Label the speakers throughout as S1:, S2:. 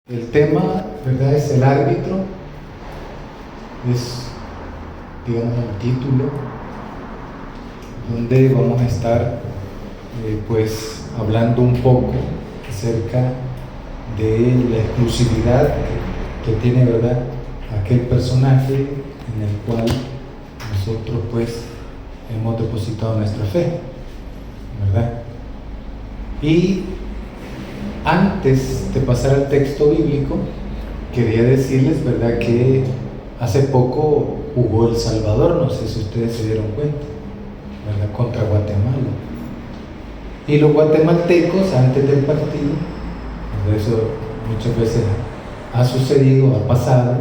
S1: El tema, ¿verdad?, es el árbitro, es, digamos, el título, donde vamos a estar, pues, hablando un poco acerca de la exclusividad que tiene, ¿verdad?, aquel personaje en el cual nosotros, pues, hemos depositado nuestra fe, ¿verdad? Y antes de pasar al texto bíblico, quería decirles, ¿verdad?, que hace poco jugó El Salvador, no sé si ustedes se dieron cuenta, ¿verdad?, contra Guatemala. Y los guatemaltecos, antes del partido, eso muchas veces ha sucedido, ha pasado,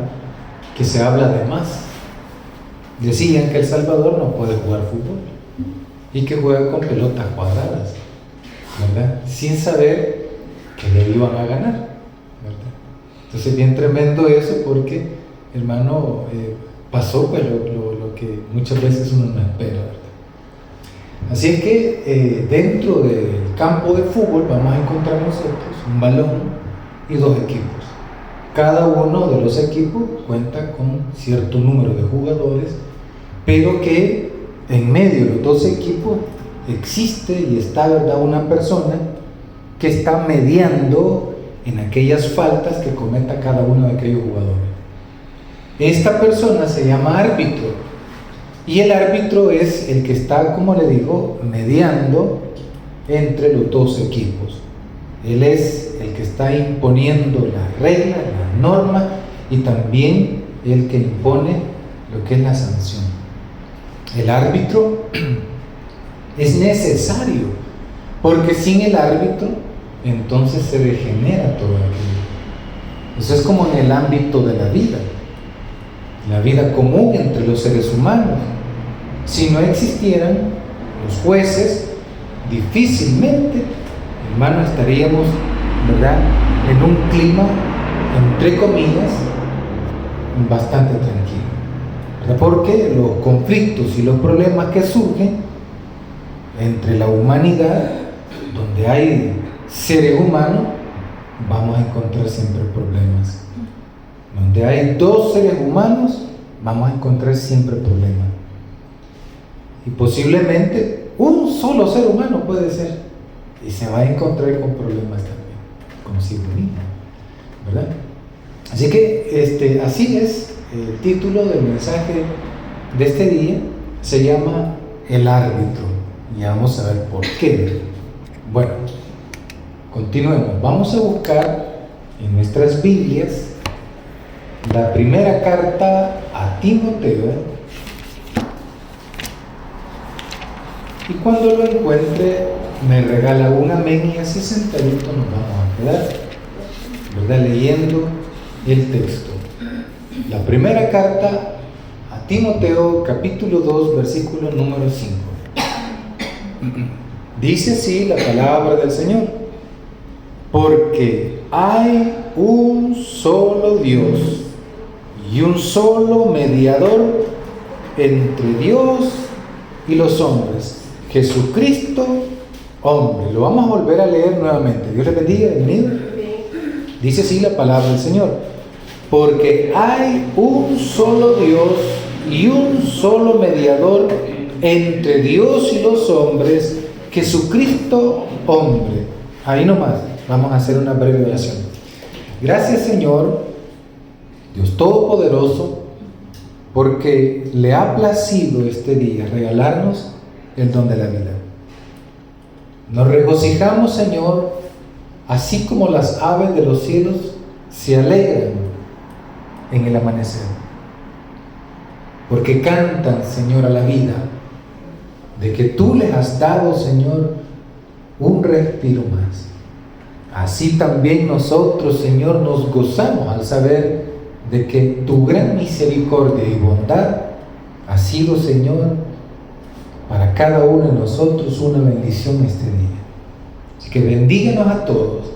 S1: que se habla de más. Decían que El Salvador no puede jugar fútbol y que juega con pelotas cuadradas, ¿verdad?, sin saber que le iban a ganar, ¿verdad? Entonces, bien tremendo eso, porque, hermano, pasó pues lo que muchas veces uno no espera, ¿verdad? Así es que dentro del campo de fútbol vamos a encontrar nosotros un balón y dos equipos. Cada uno de los equipos cuenta con cierto número de jugadores, pero que en medio de los dos equipos existe y está, ¿verdad?, una persona que está mediando en aquellas faltas que cometa cada uno de aquellos jugadores. Esta persona se llama árbitro, y el árbitro es el que está, como le digo, mediando entre los dos equipos. Él es el que está imponiendo las reglas, las normas, y también el que impone lo que es la sanción. El árbitro es necesario, porque sin el árbitro entonces se degenera todo aquello. Eso es como en el ámbito de la vida común entre los seres humanos. Si no existieran los jueces, difícilmente, hermano, estaríamos, ¿verdad?, en un clima, entre comillas, bastante tranquilo, ¿verdad? Porque los conflictos y los problemas que surgen entre la humanidad, donde hay seres humanos, vamos a encontrar siempre problemas. Donde hay dos seres humanos, vamos a encontrar siempre problemas. Y posiblemente un solo ser humano puede ser, y se va a encontrar con problemas también, consigo mismo, ¿verdad? Así que así es el título del mensaje de este día. Se llama El árbitro, y vamos a ver por qué. Bueno, continuemos. Vamos a buscar en nuestras Biblias la primera carta a Timoteo, y cuando lo encuentre me regala un amén, y así sentadito nos vamos a quedar, ¿verdad?, leyendo el texto. La primera carta a Timoteo, capítulo 2, versículo número 5. Dice así la palabra del Señor: porque hay un solo Dios y un solo mediador entre Dios y los hombres, Jesucristo, hombre. Lo vamos a volver a leer nuevamente. Dios les bendiga, bienvenido. Dice así la palabra del Señor: porque hay un solo Dios y un solo mediador entre Dios y los hombres, Jesucristo, hombre. Ahí nomás. Vamos a hacer una breve oración. Gracias, Señor, Dios Todopoderoso, porque le ha placido este día regalarnos el don de la vida. Nos regocijamos, Señor, así como las aves de los cielos se alegran en el amanecer, porque cantan, Señor, a la vida, de que tú les has dado, Señor, un respiro más. Así también nosotros, Señor, nos gozamos al saber de que tu gran misericordia y bondad ha sido, Señor, para cada uno de nosotros una bendición este día. Así que bendíganos a todos,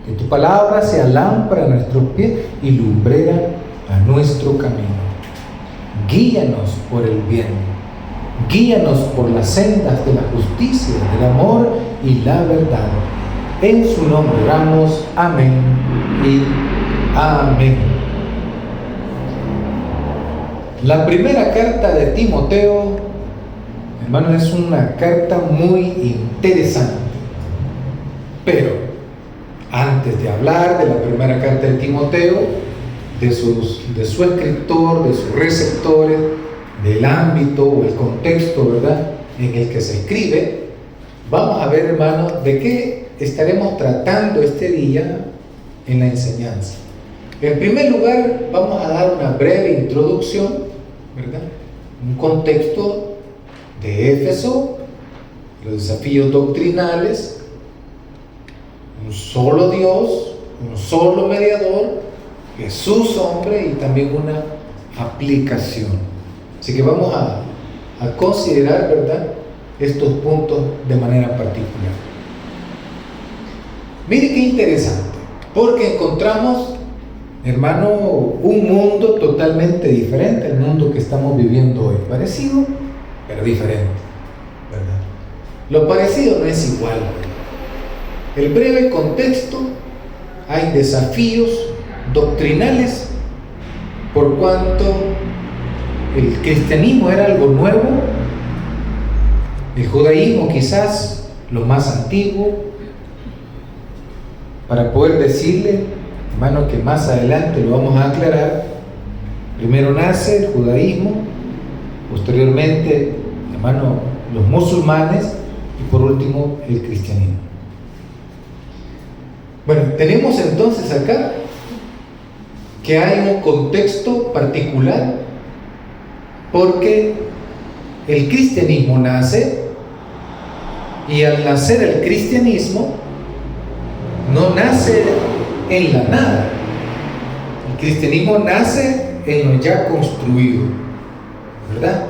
S1: que tu palabra sea lámpara a nuestros pies y lumbrera a nuestro camino. Guíanos por el bien, guíanos por las sendas de la justicia, del amor y la verdad. En su nombre oramos. Amén y Amén. La primera carta de Timoteo, hermanos, es una carta muy interesante. Pero antes de hablar de la primera carta de Timoteo, de su escritor, de sus receptores, del ámbito o el contexto, ¿verdad?, en el que se escribe, vamos a ver, hermanos, de qué estaremos tratando este día en la enseñanza. En primer lugar, vamos a dar una breve introducción, ¿verdad?, un contexto de Éfeso, los desafíos doctrinales, un solo Dios, un solo mediador, Jesús hombre, y también una aplicación. Así que vamos a considerar, ¿verdad?, estos puntos de manera particular. Mire qué interesante, porque encontramos, hermano, un mundo totalmente diferente al mundo que estamos viviendo hoy. Parecido, pero diferente, ¿verdad? Lo parecido no es igual, ¿verdad? El breve contexto: hay desafíos doctrinales por cuanto el cristianismo era algo nuevo, el judaísmo quizás lo más antiguo. Para poder decirle, hermano, que más adelante lo vamos a aclarar, primero nace el judaísmo, posteriormente, hermano, los musulmanes, y por último el cristianismo. Bueno, tenemos entonces acá que hay un contexto particular, porque el cristianismo nace, y al nacer el cristianismo no nace en la nada. El cristianismo nace en lo ya construido, ¿verdad?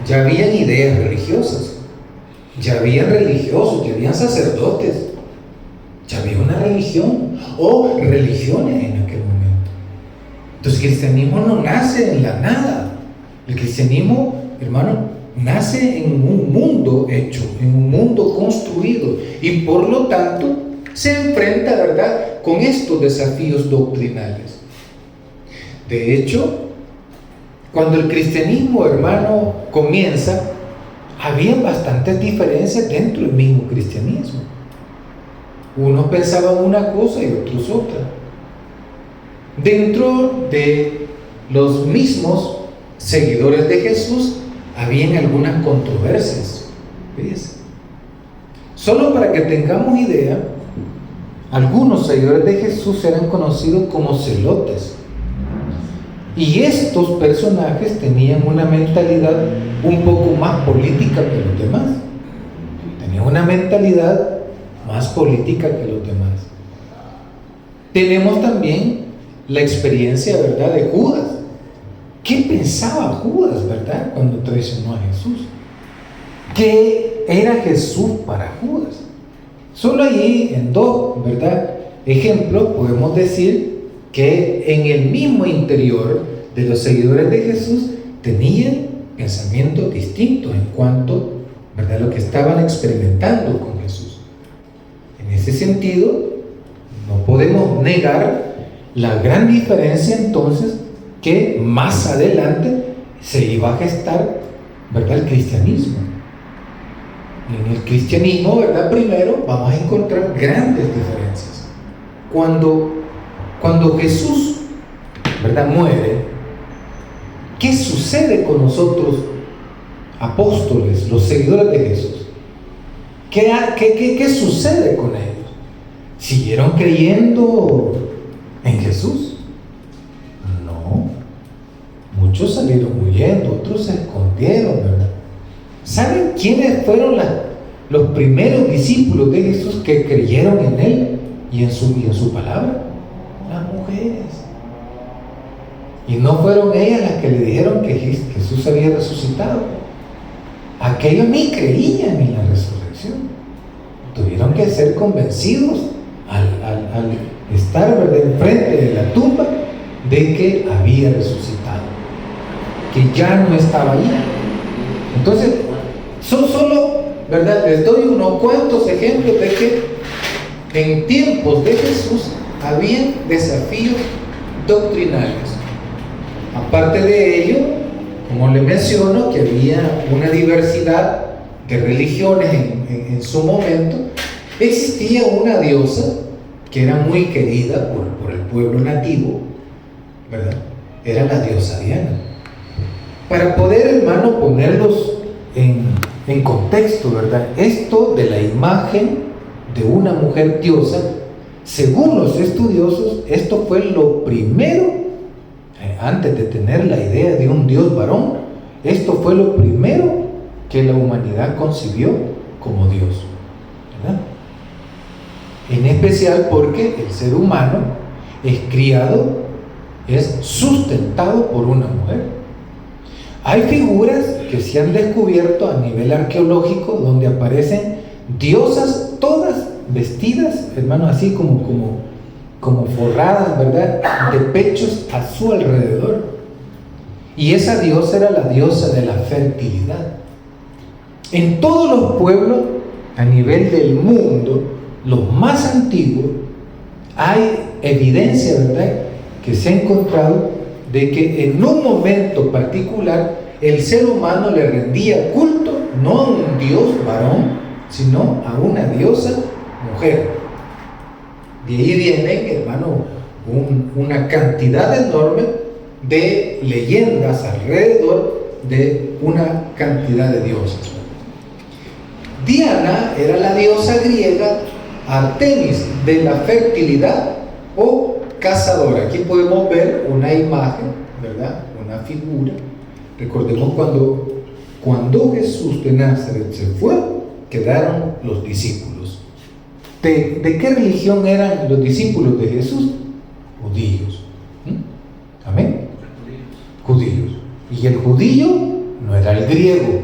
S1: Ya habían ideas religiosas, ya habían religiosos, ya habían sacerdotes, ya había una religión o religiones en aquel momento. Entonces el cristianismo no nace en la nada. El cristianismo, hermano, nace en un mundo hecho, en un mundo construido, y por lo tanto se enfrenta, ¿verdad?, con estos desafíos doctrinales. De hecho, cuando el cristianismo, hermano, comienza, había bastantes diferencias dentro del mismo cristianismo. Unos pensaban una cosa y otros otra. Dentro de los mismos seguidores de Jesús habían algunas controversias. ¿Ves? Solo para que tengamos idea, algunos seguidores de Jesús eran conocidos como celotes, y estos personajes tenían una mentalidad un poco más política que los demás. Tenían una mentalidad más política que los demás. Tenemos también la experiencia, ¿verdad?, de Judas. ¿Qué pensaba Judas, verdad, cuando traicionó a Jesús? ¿Qué era Jesús para Judas? Solo allí, en dos, ¿verdad?, ejemplos, podemos decir que en el mismo interior de los seguidores de Jesús tenían pensamientos distintos en cuanto, ¿verdad?, a lo que estaban experimentando con Jesús. En ese sentido, no podemos negar la gran diferencia entonces que más adelante se iba a gestar, ¿verdad?, el cristianismo. En el cristianismo, ¿verdad?, primero vamos a encontrar grandes diferencias. Cuando Jesús, ¿verdad?, muere, ¿qué sucede con nosotros, apóstoles, los seguidores de Jesús? ¿Qué sucede con ellos? ¿Siguieron creyendo en Jesús? No. Muchos salieron huyendo, otros se escondieron, ¿verdad? ¿Saben quiénes fueron los primeros discípulos de Jesús que creyeron en Él y en su palabra? Las mujeres. Y no fueron ellas las que le dijeron que Jesús había resucitado. Aquellos ni creían en la resurrección. Tuvieron que ser convencidos al estar, ¿verdad?, enfrente de la tumba, de que había resucitado, que ya no estaba allí. Entonces, son solo, ¿verdad?, les doy unos cuantos ejemplos de que en tiempos de Jesús había desafíos doctrinales. Aparte de ello, como le menciono, que había una diversidad de religiones en su momento, existía una diosa que era muy querida por el pueblo nativo, ¿verdad? Era la diosa Diana. Para poder, hermano, ponerlos en contexto, ¿verdad? Esto de la imagen de una mujer diosa, según los estudiosos, esto fue lo primero, antes de tener la idea de un Dios varón, esto fue lo primero que la humanidad concibió como Dios, ¿verdad? En especial porque el ser humano es criado, es sustentado por una mujer. Hay figuras que se han descubierto a nivel arqueológico donde aparecen diosas todas vestidas, hermano, así como forradas, ¿verdad?, de pechos a su alrededor. Y esa diosa era la diosa de la fertilidad. En todos los pueblos a nivel del mundo, los más antiguos, hay evidencia, ¿verdad?, que se ha encontrado de que en un momento particular el ser humano le rendía culto no a un dios varón, sino a una diosa mujer. De ahí viene, hermano, una cantidad enorme de leyendas alrededor de una cantidad de dioses. Diana era la diosa griega Artemis de la fertilidad o cazadora. Aquí podemos ver una imagen, ¿verdad?, una figura. Recordemos cuando Jesús de Nazaret se fue, quedaron los discípulos. ¿De qué religión eran los discípulos de Jesús? Judíos. Amén. Judíos. Y el judío no era el griego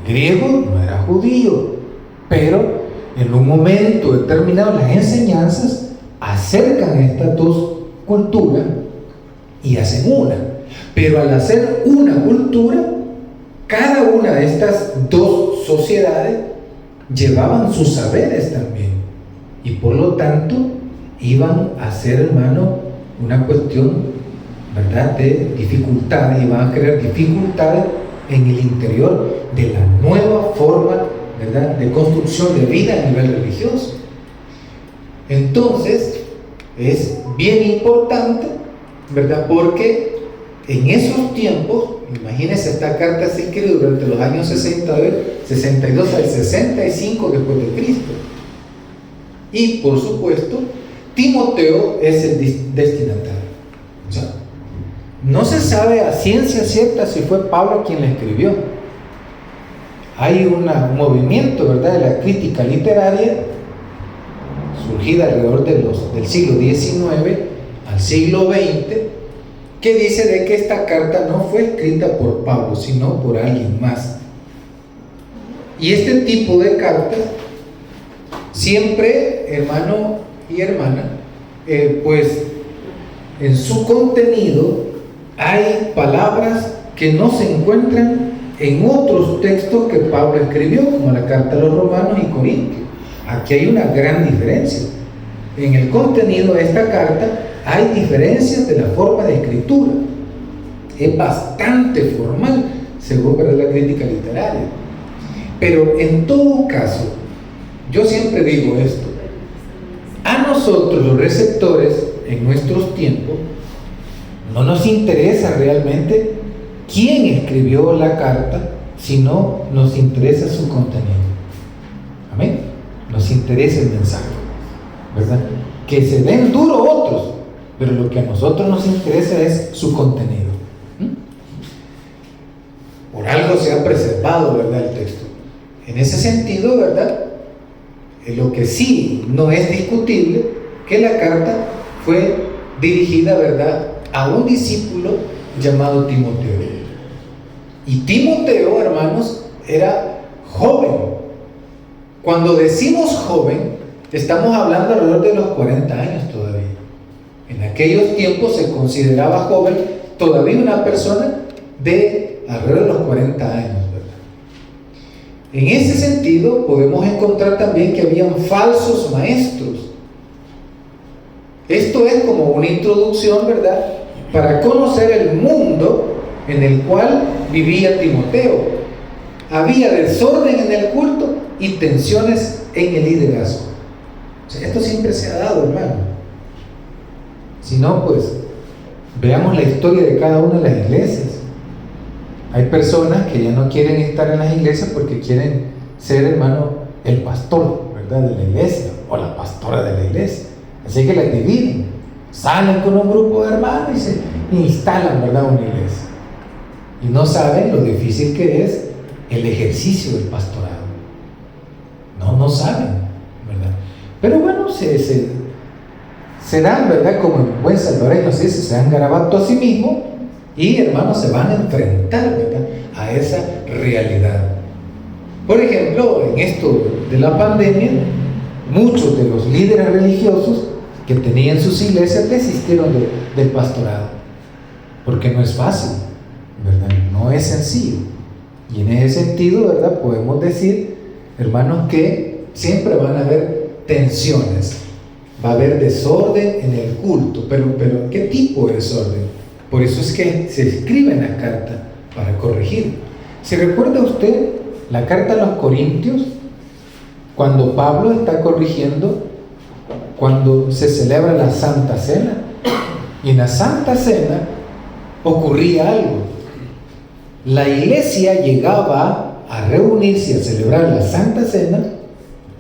S1: no era judío, pero en un momento determinado las enseñanzas acercan estas dos culturas y hacen una. Pero al hacer una cultura, cada una de estas dos sociedades llevaban sus saberes también, y por lo tanto iban a ser, hermano, una cuestión, ¿verdad?, de dificultades, iban a crear dificultades en el interior de la nueva forma, ¿verdad?, de construcción de vida a nivel religioso. Entonces es bien importante, ¿verdad?, porque en esos tiempos, imagínense, esta carta se escribió durante los años 62 al 65 después de Cristo. Y por supuesto, Timoteo es el destinatario. O sea, no se sabe a ciencia cierta si fue Pablo quien la escribió. Hay un movimiento, ¿verdad?, de la crítica literaria surgida alrededor del siglo XIX al siglo XX, que dice de que esta carta no fue escrita por Pablo, sino por alguien más. Y este tipo de cartas siempre, hermano y hermana, pues en su contenido hay palabras que no se encuentran en otros textos que Pablo escribió, como la carta a los Romanos y Corintios. Aquí hay una gran diferencia. En el contenido de esta carta hay diferencias de la forma de escritura. Es bastante formal, según la crítica literaria. Pero en todo caso, yo siempre digo esto: a nosotros los receptores en nuestros tiempos no nos interesa realmente quién escribió la carta, sino nos interesa su contenido. Amén. Nos interesa el mensaje, ¿verdad? Que se den duro otros, pero lo que a nosotros nos interesa es su contenido. Por algo se ha preservado, ¿verdad?, el texto. En ese sentido, ¿verdad?, lo que sí no es discutible, que la carta fue dirigida, ¿verdad?, a un discípulo llamado Timoteo. Y Timoteo, hermanos, era joven. Cuando decimos joven, estamos hablando alrededor de los 40 años todavía. En aquellos tiempos se consideraba joven todavía una persona de alrededor de los 40 años, ¿verdad? En ese sentido, podemos encontrar también que habían falsos maestros Esto es como una introducción, ¿verdad?, para conocer el mundo en el cual vivía Timoteo. Había desorden en el culto y tensiones en el liderazgo. O sea, esto siempre se ha dado, hermano. Si no, pues veamos la historia de cada una de las iglesias. Hay personas que ya no quieren estar en las iglesias porque quieren ser, hermano, el pastor, ¿verdad?, de la iglesia, o la pastora de la iglesia. Así que las dividen, salen con un grupo de hermanos y se instalan, ¿verdad?, una iglesia. Y no saben lo difícil que es el ejercicio del pastorado. No saben, ¿verdad? Pero bueno, se dan, ¿verdad?, como en buen salvadoreño se dice, se dan garabato a sí mismo y, hermanos, se van a enfrentar, ¿verdad?, a esa realidad. Por ejemplo, en esto de la pandemia, muchos de los líderes religiosos que tenían sus iglesias desistieron del pastorado, porque no es fácil, ¿verdad? No es sencillo. Y en ese sentido, ¿verdad?, podemos decir, hermanos, que siempre van a haber tensiones, va a haber desorden en el culto, pero ¿qué tipo de desorden? Por eso es que se escribe la carta para corregir. ¿Se recuerda usted la carta a los Corintios? Cuando Pablo está corrigiendo, cuando se celebra la Santa Cena, y en la Santa Cena ocurría algo. La iglesia llegaba a reunirse a celebrar la Santa Cena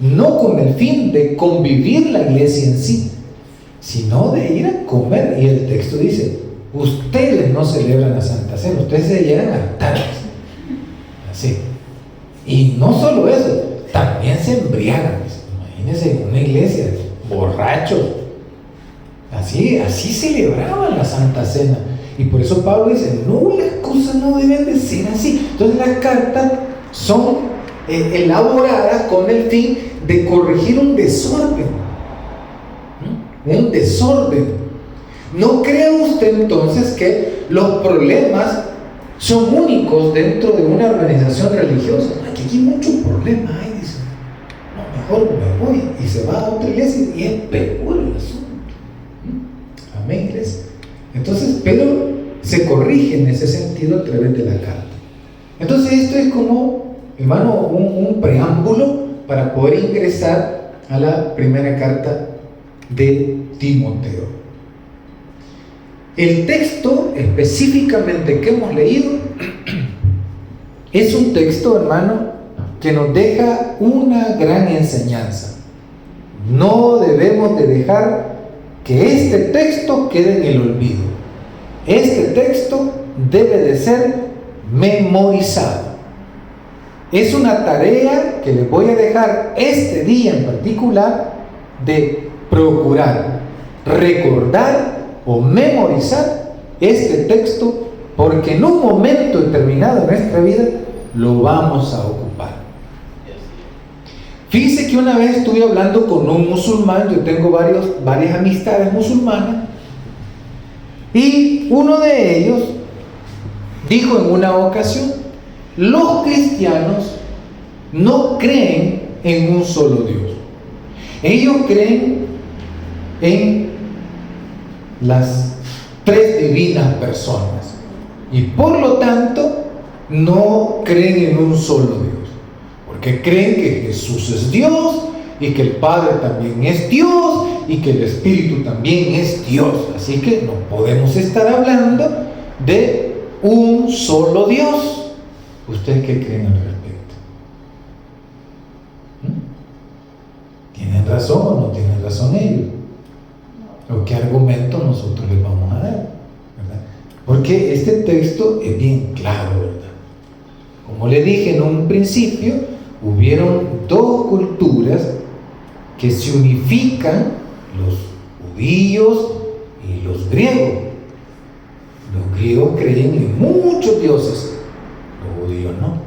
S1: no con el fin de convivir la iglesia en sí, sino de ir a comer. Y el texto dice: ustedes no celebran la Santa Cena, ustedes se llegan a hartar. Así. Y no solo eso, también se embriagan. Imagínense una iglesia, borrachos. Así celebraban la Santa Cena. Y por eso Pablo dice: no, las cosas no deben de ser así. Entonces las cartas son elaboradas con el fin de corregir un desorden. Un desorden. No crea usted entonces que los problemas son únicos dentro de una organización religiosa. Aquí hay muchos problemas, dice. No, mejor me voy, y se va a otra iglesia y es peor el asunto. Amén, iglesia. Entonces Pedro se corrige en ese sentido a través de la carta. Entonces esto es como, hermano, un preámbulo para poder ingresar a la primera carta de Timoteo. El texto específicamente que hemos leído es un texto, hermano, que nos deja una gran enseñanza. No debemos de dejar que este texto quede en el olvido. Este texto debe de ser memorizado. Es una tarea que les voy a dejar este día en particular, de procurar recordar o memorizar este texto, porque en un momento determinado de nuestra vida lo vamos a ocupar. Fíjese que una vez estuve hablando con un musulmán. Yo tengo varias amistades musulmanas, y uno de ellos dijo en una ocasión: los cristianos no creen en un solo Dios, ellos creen en las tres divinas personas, y por lo tanto no creen en un solo Dios, porque creen que Jesús es Dios, y que el Padre también es Dios, y que el Espíritu también es Dios. Así que no podemos estar hablando de un solo Dios. ¿Ustedes qué creen al respecto? ¿Tienen razón o no tienen razón ellos? ¿O qué argumento nosotros les vamos a dar? ¿Verdad? Porque este texto es bien claro, ¿verdad? Como le dije en un principio, hubieron dos culturas que se unifican: los judíos y los griegos. Los griegos creen en muchos dioses, los judíos no.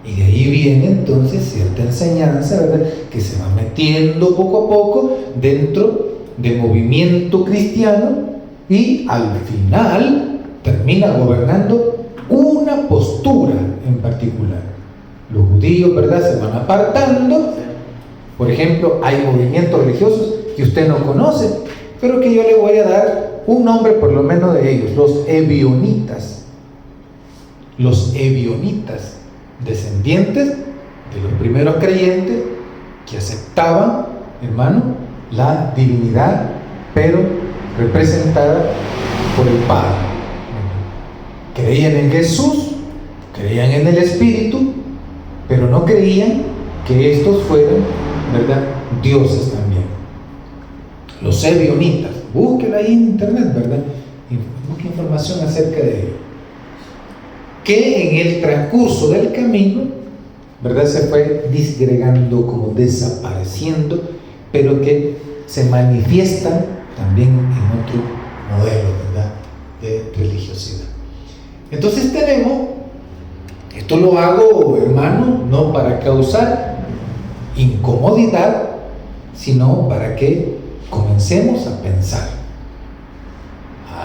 S1: Y de ahí viene entonces cierta enseñanza, ¿verdad?, que se va metiendo poco a poco dentro del movimiento cristiano, y al final termina gobernando una postura en particular. Los judíos, ¿verdad?, se van apartando. Por ejemplo, hay movimientos religiosos que usted no conoce, pero que yo le voy a dar un nombre por lo menos de ellos, los ebionitas. Los ebionitas, descendientes de los primeros creyentes que aceptaban, hermano, la divinidad, pero representada por el Padre. Creían en Jesús, creían en el Espíritu, pero no creían que estos fueran, ¿verdad?, dioses también. Los ebionitas, búsquela ahí en internet, ¿verdad? Busque información acerca de ellos. Que en el transcurso del camino, ¿verdad?, se fue disgregando, como desapareciendo, pero que se manifiestan también en otro modelo, ¿verdad?, de religiosidad. Entonces tenemos, esto lo hago, hermano, no para causar incomodidad, sino para que comencemos a pensar.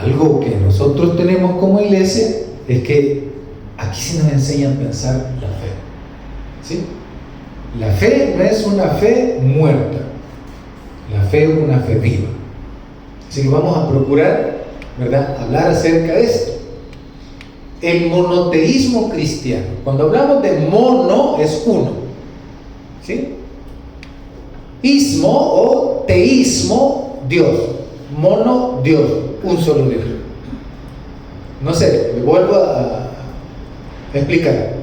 S1: Algo que nosotros tenemos como iglesia es que aquí sí nos enseñan a pensar la fe, ¿sí? La fe no es una fe muerta, la fe es una fe viva. Así que vamos a procurar, ¿verdad?, hablar acerca de esto. El monoteísmo cristiano. Cuando hablamos de mono, es uno, ¿sí? Ismo o teísmo, Dios. Mono, Dios, un solo Dios. No sé, le vuelvo a explicar.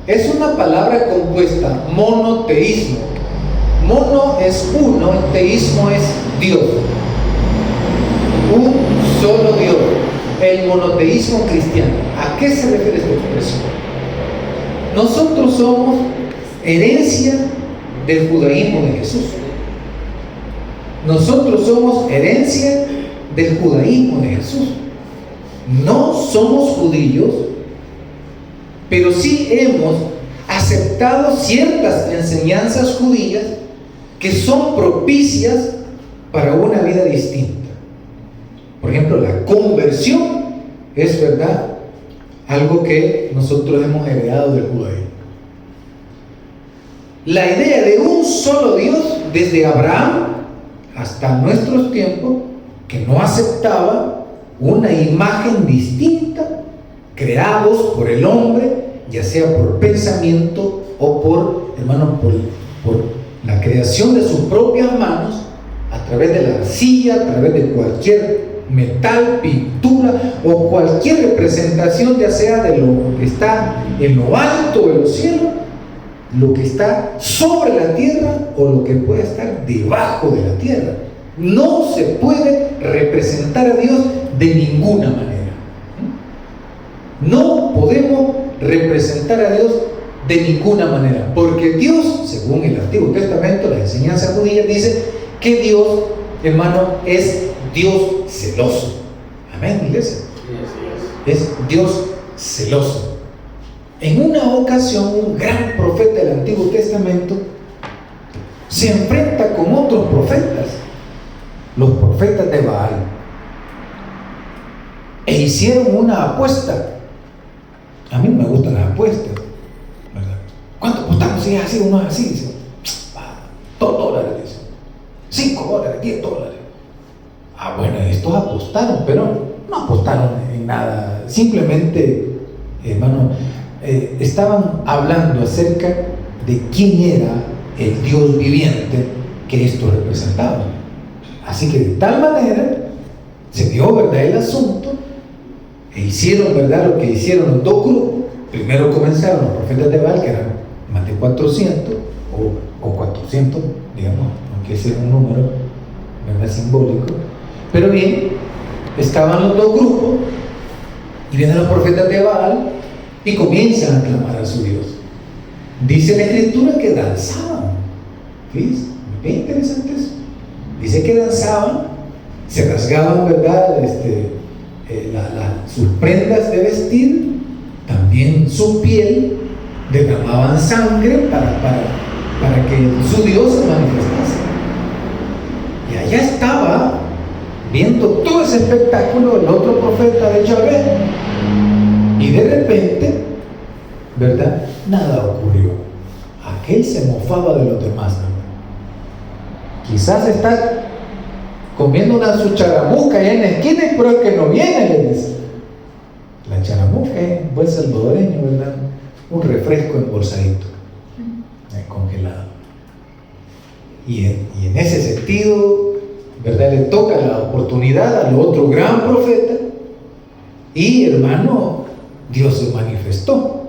S1: Es una palabra compuesta, monoteísmo. Mono es uno, teísmo es Dios. Un solo Dios. El monoteísmo cristiano. ¿A qué se refiere esta expresión? Nosotros somos herencia del judaísmo de Jesús. Nosotros somos herencia del judaísmo de Jesús. No somos judíos, pero sí hemos aceptado ciertas enseñanzas judías que son propicias para una vida distinta. Por ejemplo, la conversión es, ¿verdad?, algo que nosotros hemos heredado del judaísmo. La idea de un solo Dios, desde Abraham hasta nuestros tiempos, que no aceptaba una imagen distinta, creados por el hombre, ya sea por pensamiento o por, hermano, por la creación de sus propias manos, a través de la arcilla, a través de cualquier metal, pintura o cualquier representación, ya sea de lo que está en lo alto de los cielos, lo que está sobre la tierra o lo que puede estar debajo de la tierra. No se puede representar a Dios de ninguna manera. No podemos representar a Dios de ninguna manera, porque Dios, según el Antiguo Testamento, la enseñanza judía dice que Dios, hermano, es Dios celoso. Amén, iglesia. Es Dios celoso. En una ocasión, un gran profeta del Antiguo Testamento se enfrenta con otros profetas, los profetas de Baal, e hicieron una apuesta. A mí me gustan las apuestas, ¿verdad? ¿Cuánto apostamos? Si es así o no es así, dice, $2, dice, $5, $10. Bueno, estos apostaron, pero no apostaron en nada. Simplemente, hermano, estaban hablando acerca de quién era el Dios viviente que estos representaban. Así que de tal manera se dio, ¿verdad?, el asunto, e hicieron, ¿verdad?, lo que hicieron los dos grupos. Primero comenzaron los profetas de Baal, que eran más de 400 o 400, digamos, aunque ese es un número, ¿verdad?, simbólico. Pero bien, estaban los dos grupos y vienen los profetas de Baal y comienzan a clamar a su Dios. Dice la Escritura que danzaban. ¿Ves? Qué interesante eso. Dice que danzaban, se rasgaban, ¿verdad?, sus prendas de vestir, también su piel, derramaban sangre para que su Dios se manifestase. Y allá estaba, viendo todo ese espectáculo, el otro profeta de Yahvé, y de repente, ¿verdad?, nada ocurrió. Aquel se mofaba de los demás, ¿no? Quizás está comiendo su charamusca allá en la esquina, y pero es que no viene, le dice. La charamusca es un buen salvadoreño, ¿verdad? Un refresco embolsadito, congelado. Y en ese sentido, ¿verdad? Le toca la oportunidad al otro gran profeta, y hermano, Dios se manifestó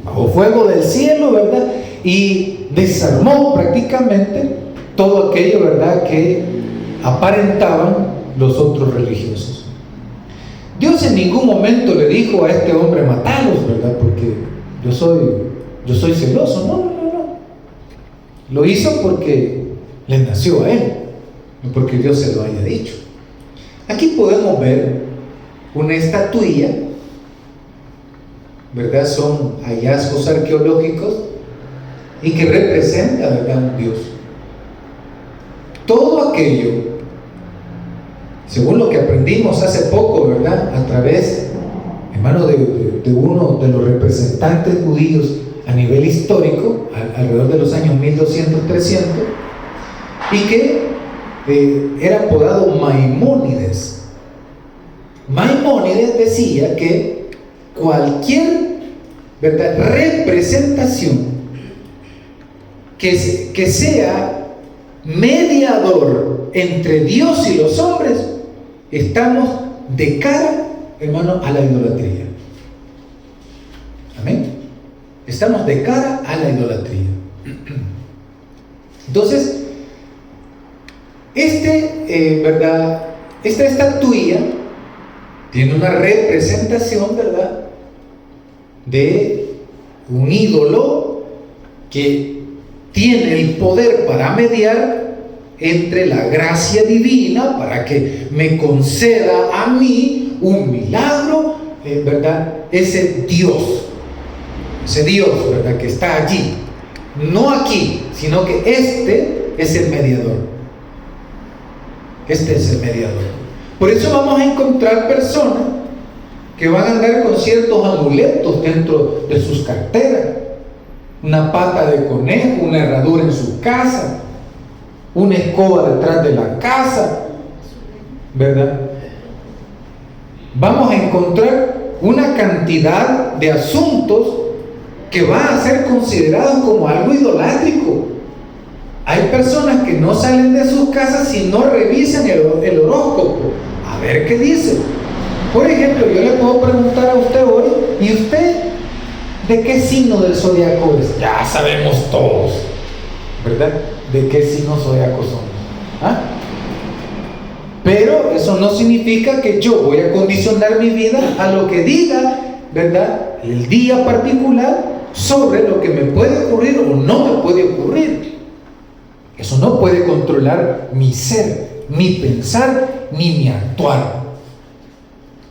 S1: bajo fuego del cielo, ¿verdad? Y desarmó prácticamente todo aquello, ¿verdad?, que aparentaban los otros religiosos. Dios en ningún momento le dijo a este hombre: matalos, ¿verdad?, porque yo soy celoso. No. Lo hizo porque le nació a él, no porque Dios se lo haya dicho. Aquí podemos ver una estatuilla, ¿verdad? Son hallazgos arqueológicos y que representa, ¿verdad?, un Dios. Todo aquello, según lo que aprendimos hace poco, ¿verdad?, a través, hermano, de uno de los representantes judíos a nivel histórico, alrededor de los años 1200, 300, y que era apodado Maimónides. Maimónides decía que cualquier, ¿verdad?, representación que sea mediador entre Dios y los hombres, estamos de cara, hermano, a la idolatría. Amén. Estamos de cara a la idolatría. Entonces, ¿verdad?, esta estatuilla tiene una representación, ¿verdad?, de un ídolo que tiene el poder para mediar entre la gracia divina, para que me conceda a mí un milagro, ¿verdad?, ese Dios, ¿verdad?, que está allí, no aquí, sino que este es el mediador. Este es el mediador. Por eso vamos a encontrar personas que van a andar con ciertos amuletos dentro de sus carteras: una pata de conejo, una herradura en su casa, una escoba detrás de la casa, ¿verdad? Vamos a encontrar una cantidad de asuntos que van a ser considerados como algo idolátrico. Hay personas que no salen de sus casas si no revisan el horóscopo, a ver qué dice. Por ejemplo, yo le puedo preguntar a usted hoy: ¿y usted de qué signo del zodiaco es? Ya sabemos todos, ¿verdad?, de qué signo zodiaco somos. ¿Ah? Pero eso no significa que yo voy a condicionar mi vida a lo que diga, ¿verdad?, el día particular sobre lo que me puede ocurrir o no me puede ocurrir. Eso no puede controlar mi ser, mi pensar, ni mi actuar.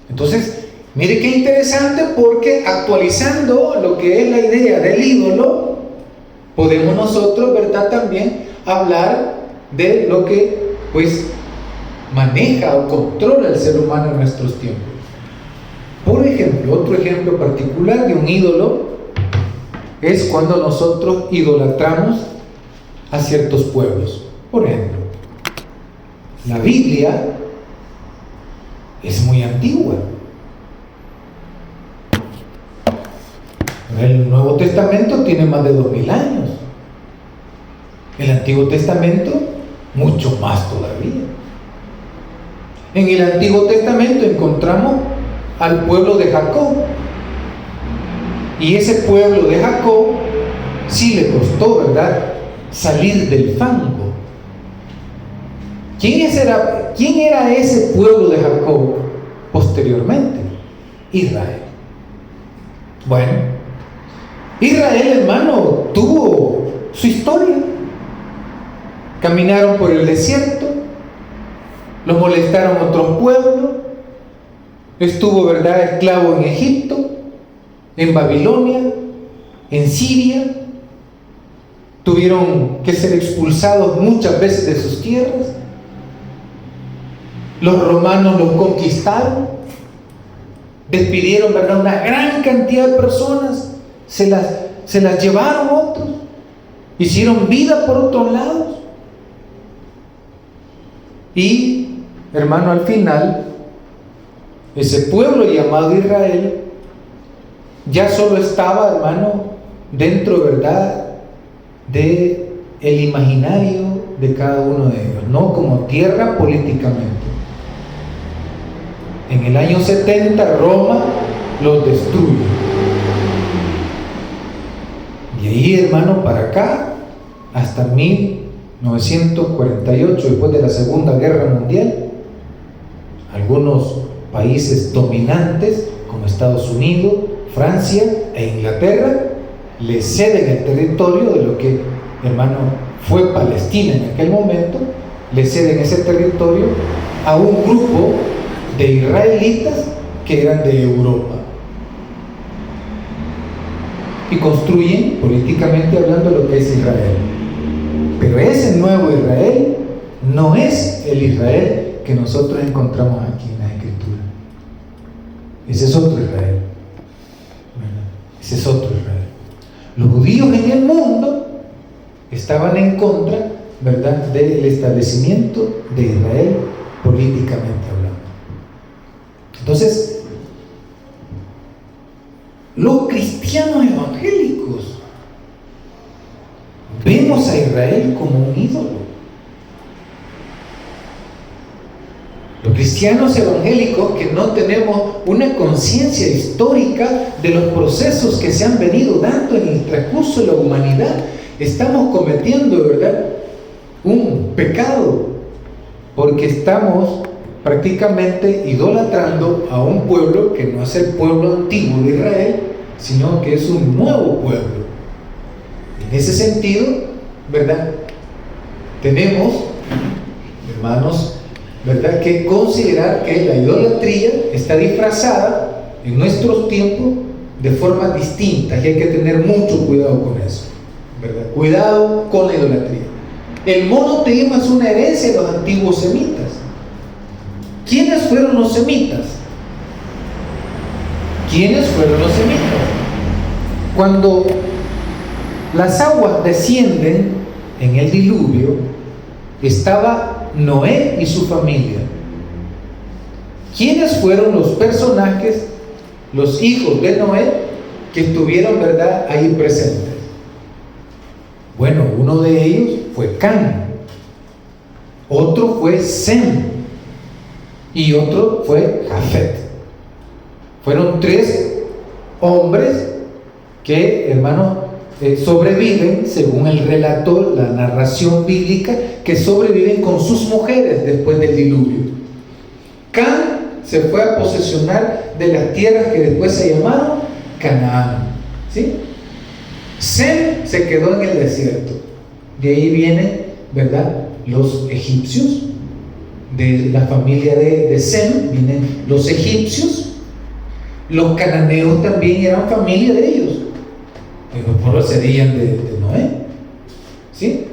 S1: Entonces, mire qué interesante, porque actualizando lo que es la idea del ídolo, podemos nosotros, ¿verdad?, también hablar de lo que pues maneja o controla el ser humano en nuestros tiempos. Por ejemplo, otro ejemplo particular de un ídolo es cuando nosotros idolatramos a ciertos pueblos. Por ejemplo, la Biblia es muy antigua. El Nuevo Testamento tiene más de 2000 años. El Antiguo Testamento mucho más todavía. En el Antiguo Testamento encontramos al pueblo de Jacob, y ese pueblo de Jacob sí le costó, ¿verdad?, salir del fango. ¿Quién era ese pueblo de Jacob posteriormente? Israel. Bueno, Israel, hermano, tuvo su historia. Caminaron por el desierto, los molestaron otros pueblos, estuvo, ¿verdad?, esclavo en Egipto, en Babilonia, en Siria. Tuvieron que ser expulsados muchas veces de sus tierras. Los romanos los conquistaron, despidieron, ¿verdad?, una gran cantidad de personas, se las llevaron otros, hicieron vida por otros lados. Y, hermano, al final, ese pueblo llamado Israel ya solo estaba, hermano, dentro, ¿verdad?, de el imaginario de cada uno de ellos, no como tierra políticamente. En el año 70 Roma los destruye. Y ahí, hermano, para acá, hasta 1948, después de la Segunda Guerra Mundial, algunos países dominantes, como Estados Unidos, Francia e Inglaterra, le ceden el territorio de lo que, hermano, fue Palestina en aquel momento, le ceden ese territorio a un grupo de israelitas que eran de Europa. Y construyen, políticamente hablando, lo que es Israel. Pero ese nuevo Israel no es el Israel que nosotros encontramos aquí en la Escritura. Ese es otro Israel. Ese es otro Israel. Los judíos en el mundo estaban en contra, ¿verdad?, del establecimiento de Israel políticamente hablando. Entonces, los cristianos evangélicos vemos a Israel como un ídolo. Los cristianos evangélicos que no tenemos una conciencia histórica de los procesos que se han venido dando en el transcurso de la humanidad, estamos cometiendo, ¿verdad?, un pecado, porque estamos prácticamente idolatrando a un pueblo que no es el pueblo antiguo de Israel, sino que es un nuevo pueblo. En ese sentido, ¿verdad?, tenemos, hermanos, ¿verdad?, que considerar que la idolatría está disfrazada en nuestros tiempos de formas distintas, y hay que tener mucho cuidado con eso, ¿verdad? Cuidado con la idolatría. El monoteísmo es una herencia de los antiguos semitas. ¿Quiénes fueron los semitas? ¿Quiénes fueron los semitas? Cuando las aguas descienden en el diluvio, estaba Noé y su familia. ¿Quiénes fueron los personajes, los hijos de Noé, que estuvieron, ¿verdad?, ahí presentes? Bueno, uno de ellos fue Cam, otro fue Sem y otro fue Jafet. Fueron tres hombres que, hermano, sobreviven, según el relato, la narración bíblica, que sobreviven con sus mujeres después del diluvio. Cam se fue a posesionar de las tierras que después se llamaron Canaán, ¿sí? Sem se quedó en el desierto. De ahí vienen, ¿verdad?, los egipcios. De la familia de Sem vienen los egipcios. Los cananeos también eran familia de ellos, pero procedían de Noé, ¿sí?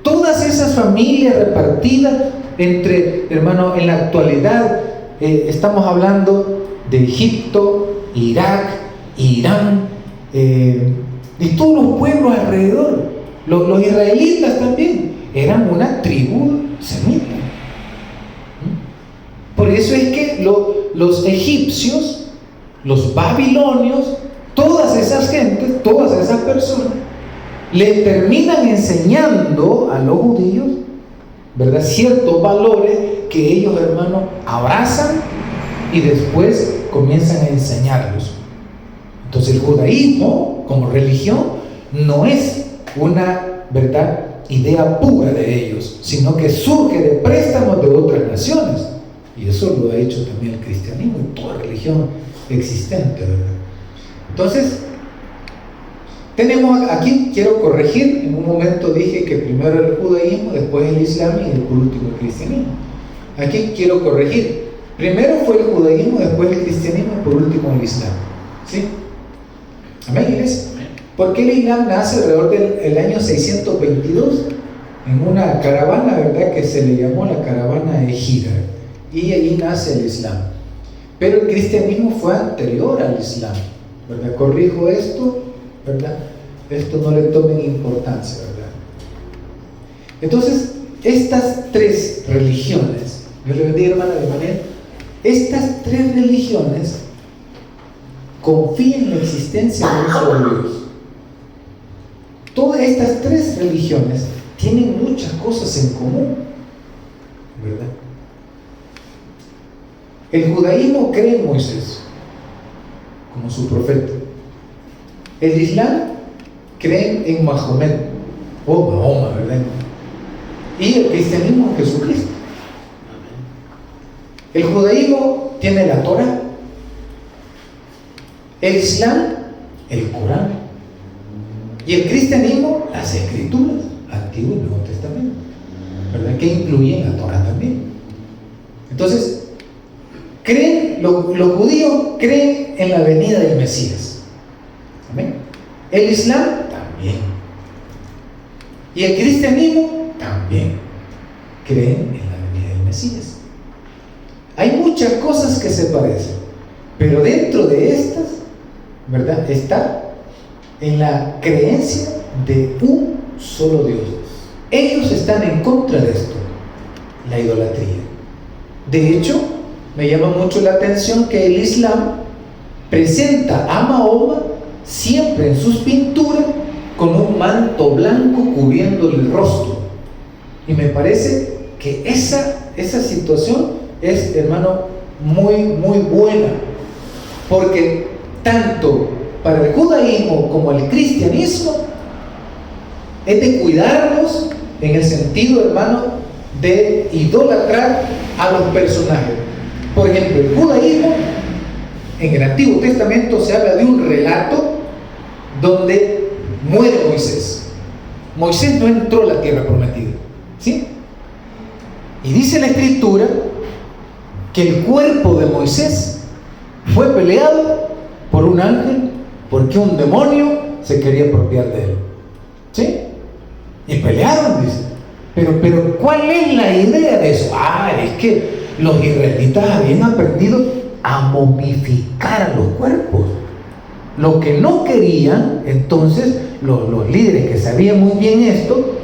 S1: Todas esas familias repartidas entre, hermano, en la actualidad estamos hablando de Egipto, Irak, Irán, de todos los pueblos alrededor. Los israelitas también eran una tribu semita. Por eso es que los egipcios, los babilonios, todas esas gentes, todas esas personas, le terminan enseñando a los judíos, ¿verdad?, ciertos valores que ellos, hermanos, abrazan y después comienzan a enseñarlos. Entonces el judaísmo como religión no es una, ¿verdad?, idea pura de ellos, sino que surge de préstamos de otras naciones, y eso lo ha hecho también el cristianismo y toda religión existente, ¿verdad? Entonces tenemos aquí, quiero corregir, en un momento dije que primero el judaísmo, después el islam y por último el cristianismo. Aquí quiero corregir, primero fue el judaísmo, después el cristianismo y por último el islam, ¿sí? Amén, iglesia. Porque el islam nace alrededor del año 622 en una caravana, ¿verdad?, que se le llamó la caravana de Hijra, y ahí nace el islam. Pero el cristianismo fue anterior al islam, ¿verdad? Corrijo esto, ¿verdad? Esto no le tomen importancia, ¿verdad? Entonces, estas tres religiones, yo le bendiga, hermana, de manera, estas tres religiones confían en la existencia de un solo Dios. Todas estas tres religiones tienen muchas cosas en común, ¿verdad? El judaísmo cree en Moisés como su profeta. El Islam cree en Mahomet o Mahoma, ¿verdad? Y el cristianismo en Jesucristo. El judaísmo tiene la Torah, el Islam el Corán, y el cristianismo las escrituras, Antiguo y Nuevo Testamento, ¿verdad? Que incluyen la Torah también. Entonces, los judíos creen en la venida del Mesías. Amén. El Islam también. Y el cristianismo también creen en la venida del Mesías. Hay muchas cosas que se parecen, pero dentro de estas, ¿verdad?, está en la creencia de un solo Dios. Ellos están en contra de esto, la idolatría. De hecho, me llama mucho la atención que el Islam presenta a Mahoma siempre en sus pinturas con un manto blanco cubriéndole el rostro. Y me parece que esa situación es, hermano, muy, muy buena, porque tanto para el judaísmo como el cristianismo es de cuidarnos en el sentido, hermano, de idolatrar a los personajes. Por ejemplo, el judaísmo, en el Antiguo Testamento se habla de un relato donde muere Moisés. Moisés no entró a la tierra prometida, ¿sí? Y dice la Escritura que el cuerpo de Moisés fue peleado por un ángel porque un demonio se quería apropiar de él, ¿sí? Y pelearon, dice. Pero ¿cuál es la idea de eso? Es que los israelitas habían aprendido a momificar a los cuerpos. Lo que no querían, entonces, los líderes que sabían muy bien esto,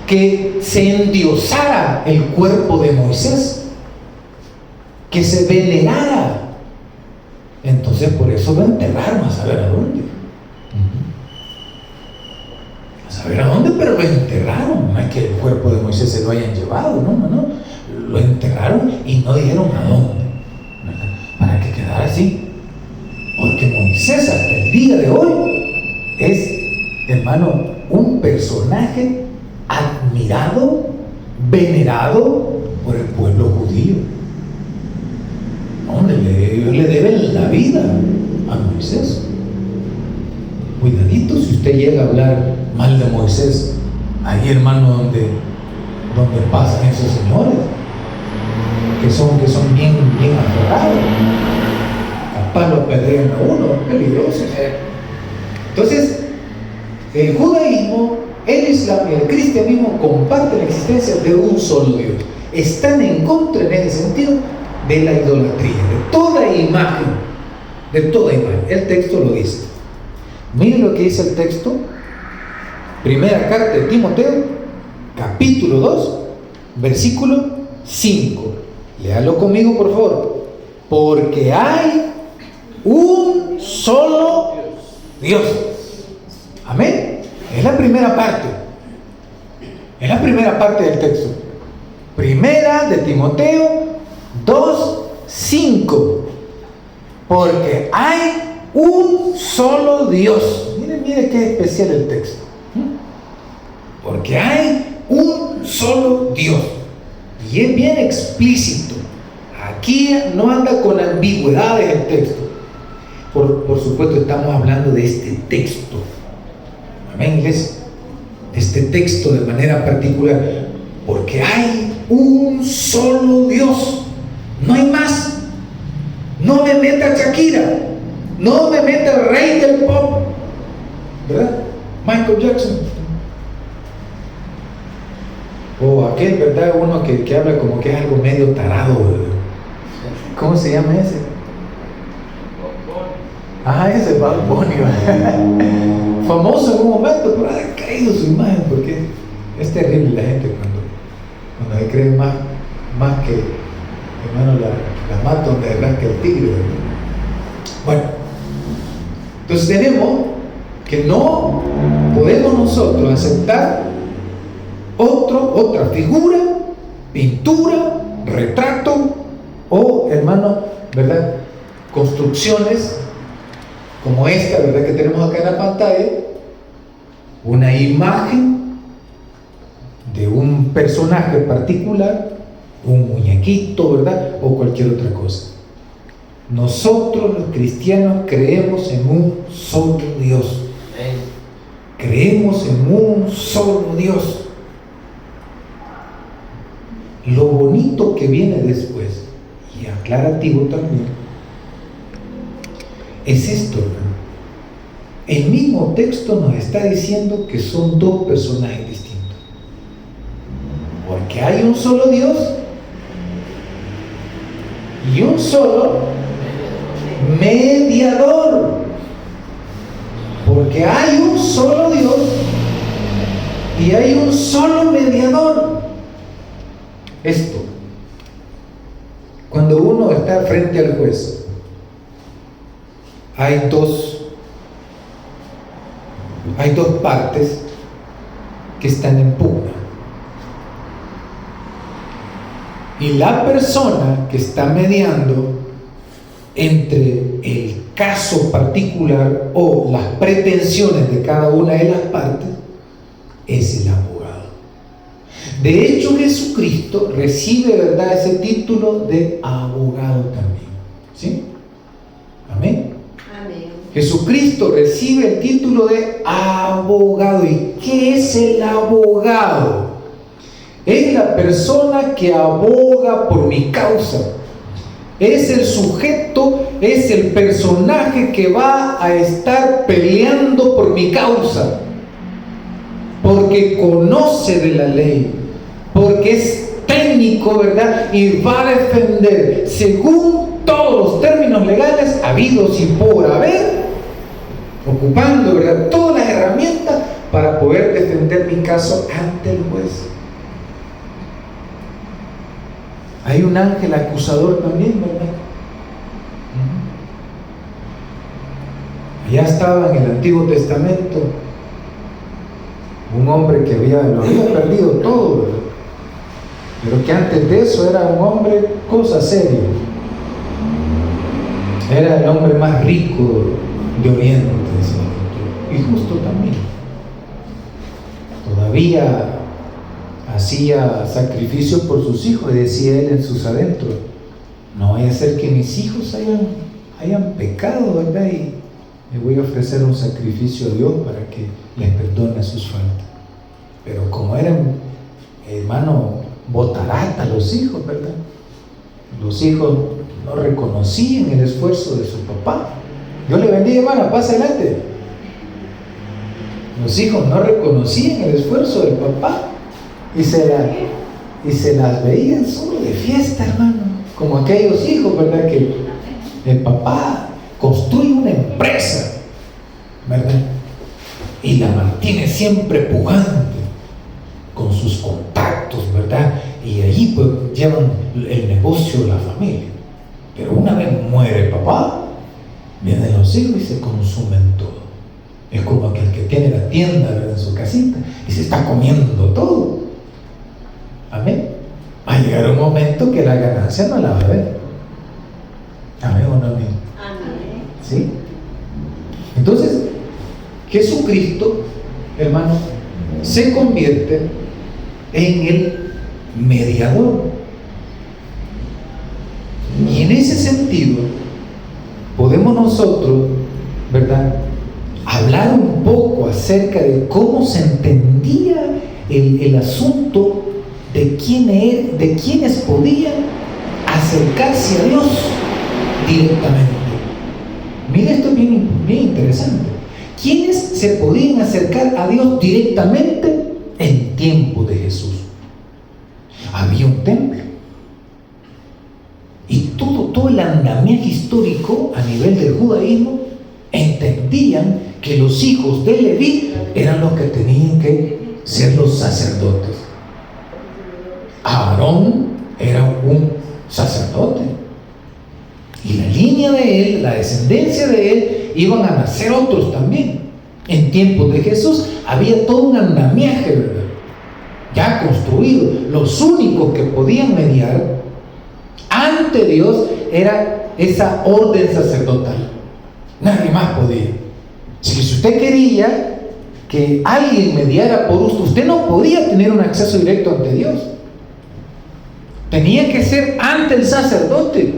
S1: que se endiosara el cuerpo de Moisés, que se venerara. Entonces, por eso lo enterraron, a saber a dónde. A saber a dónde, pero lo enterraron. No es que el cuerpo de Moisés se lo hayan llevado, no. Lo enterraron y no dijeron a dónde, ¿verdad? Para que quedara así. Porque Moisés hasta el día de hoy es, hermano, un personaje admirado, venerado por el pueblo judío. Hombre, le deben la vida a Moisés. Cuidadito si usted llega a hablar mal de Moisés, ahí, hermano, donde pasan esos señores que son bien aferrados. Capaz lo apedrean a uno, peligroso. Entonces, el judaísmo, el islam y el cristianismo comparten la existencia de un solo Dios. Están en contra, en ese sentido, de la idolatría, de toda imagen. El texto lo dice. Miren lo que dice el texto. Primera carta de Timoteo, capítulo 2, versículo 5. Léalo conmigo, por favor. Porque hay un solo Dios. Amén. Es la primera parte. Es la primera parte del texto. Primera de Timoteo 2:5. Porque hay un solo Dios. Mire qué especial el texto. Porque hay un solo Dios. Y es bien explícito. Aquí no anda con ambigüedades el texto. Por supuesto, estamos hablando de este texto. Amén, iglesia. Este texto de manera particular. Porque hay un solo Dios. No hay más. No me meta Shakira. No me meta el rey del pop. ¿Verdad? Michael Jackson. O aquel, ¿verdad? Uno que habla como que es algo medio tarado, ¿verdad? ¿Cómo se llama ese? Ese Bad Bunny. Famoso en un momento, pero ha caído su imagen porque es terrible la gente Cuando hay creen más que, hermano, la mata donde arranca el tigre, ¿verdad? Bueno, entonces tenemos que no podemos nosotros aceptar otra figura, pintura, retrato o, hermano, ¿verdad?, construcciones como esta, ¿verdad?, que tenemos acá en la pantalla, una imagen de un personaje particular, un muñequito, ¿verdad?, o cualquier otra cosa. Nosotros los cristianos creemos en un solo Dios. Creemos en un solo Dios. Lo bonito que viene después, y aclarativo también, es esto, ¿verdad? El mismo texto nos está diciendo que son dos personajes distintos. Porque hay un solo Dios y un solo mediador. Porque hay un solo Dios y hay un solo mediador. Esto, cuando uno está frente al juez, hay dos partes que están en pugna. Y la persona que está mediando entre el caso particular o las pretensiones de cada una de las partes es el abogado. De hecho, Jesucristo recibe, ¿verdad?, ese título de abogado también. ¿Sí? Amén.
S2: Amén.
S1: Jesucristo recibe el título de abogado. ¿Y qué es el abogado? Es la persona que aboga por mi causa. Es el sujeto, es el personaje que va a estar peleando por mi causa. Porque conoce de la ley, porque es técnico, ¿verdad?, y va a defender según todos los términos legales habidos y por haber, ocupando, ¿verdad?, todas las herramientas para poder defender mi caso ante el juez. Hay un ángel acusador también, ¿verdad? Allá estaba en el Antiguo Testamento un hombre que lo había perdido todo, ¿verdad?, pero que antes de eso era un hombre cosa seria. Era el hombre más rico de Oriente, y justo también. Todavía hacía sacrificios por sus hijos, y decía él en sus adentros: no vaya a ser que mis hijos hayan pecado, ¿verdad?, y le voy a ofrecer un sacrificio a Dios para que les perdone sus faltas. Pero como eran, hermano, botarata los hijos, ¿verdad?, los hijos no reconocían el esfuerzo de su papá. Dios le bendiga, hermana, pasa adelante. Los hijos no reconocían el esfuerzo del papá y se las veían solo de fiesta, hermano, como aquellos hijos, ¿verdad?, que el papá construye una empresa, ¿verdad?, y la mantiene siempre pujante con sus contactos, ¿verdad?, y allí pues llevan el negocio de la familia. Pero una vez muere el papá, vienen los hijos y se consumen todo. Es como aquel que tiene la tienda, ¿verdad?, en su casita y se está comiendo todo. Amén. Va a llegar un momento que la ganancia no la va a ver. Amén o no amén.
S2: Amén.
S1: ¿Sí? Entonces, Jesucristo, hermano, se convierte en el mediador. Y en ese sentido, podemos nosotros, ¿verdad?, hablar un poco acerca de cómo se entendía el asunto de quiénes podían acercarse a Dios directamente. Mira, esto es bien interesante. ¿Quiénes se podían acercar a Dios directamente en tiempo de Jesús? Había un templo. Y todo el andamiaje histórico a nivel del judaísmo entendían que los hijos de Leví eran los que tenían que ser los sacerdotes. Aarón era un sacerdote. Y la línea de él, la descendencia de él, iban a nacer otros también. En tiempos de Jesús había todo un andamiaje, ¿verdad?, ya construido. Los únicos que podían mediar ante Dios era esa orden sacerdotal. Nadie más podía. Si usted quería que alguien mediara por usted, usted no podía tener un acceso directo ante Dios. Tenía que ser ante el sacerdote.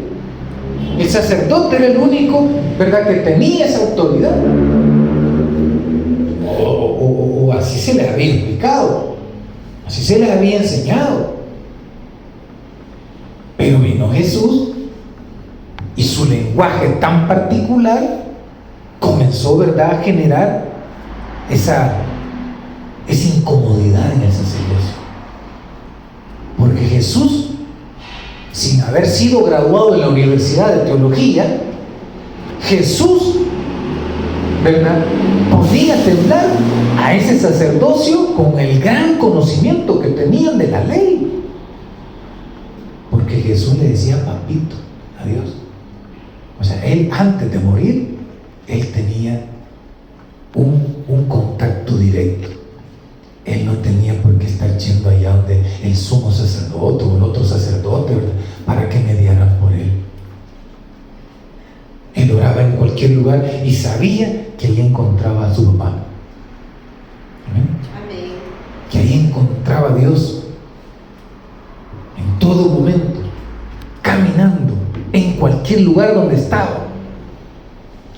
S1: El sacerdote era el único, ¿verdad?, que tenía esa autoridad. O así se les había explicado, así se les había enseñado. Pero vino Jesús y su lenguaje tan particular comenzó, ¿verdad?, a generar esa incomodidad en el sacerdocio. Porque Jesús, sin haber sido graduado en la Universidad de Teología, Jesús, ¿verdad?, podía temblar a ese sacerdocio con el gran conocimiento que tenían de la ley. Porque Jesús le decía papito a Dios. O sea, él antes de morir, él tenía un contacto directo. Él no tenía por qué estar yendo allá donde el sumo sacerdote o el otro sacerdote, ¿verdad?, para que mediaran por él. Él oraba en cualquier lugar y sabía que ahí encontraba a su papá. ¿Amén? Amén. Que ahí encontraba a Dios en todo momento, caminando en cualquier lugar donde estaba.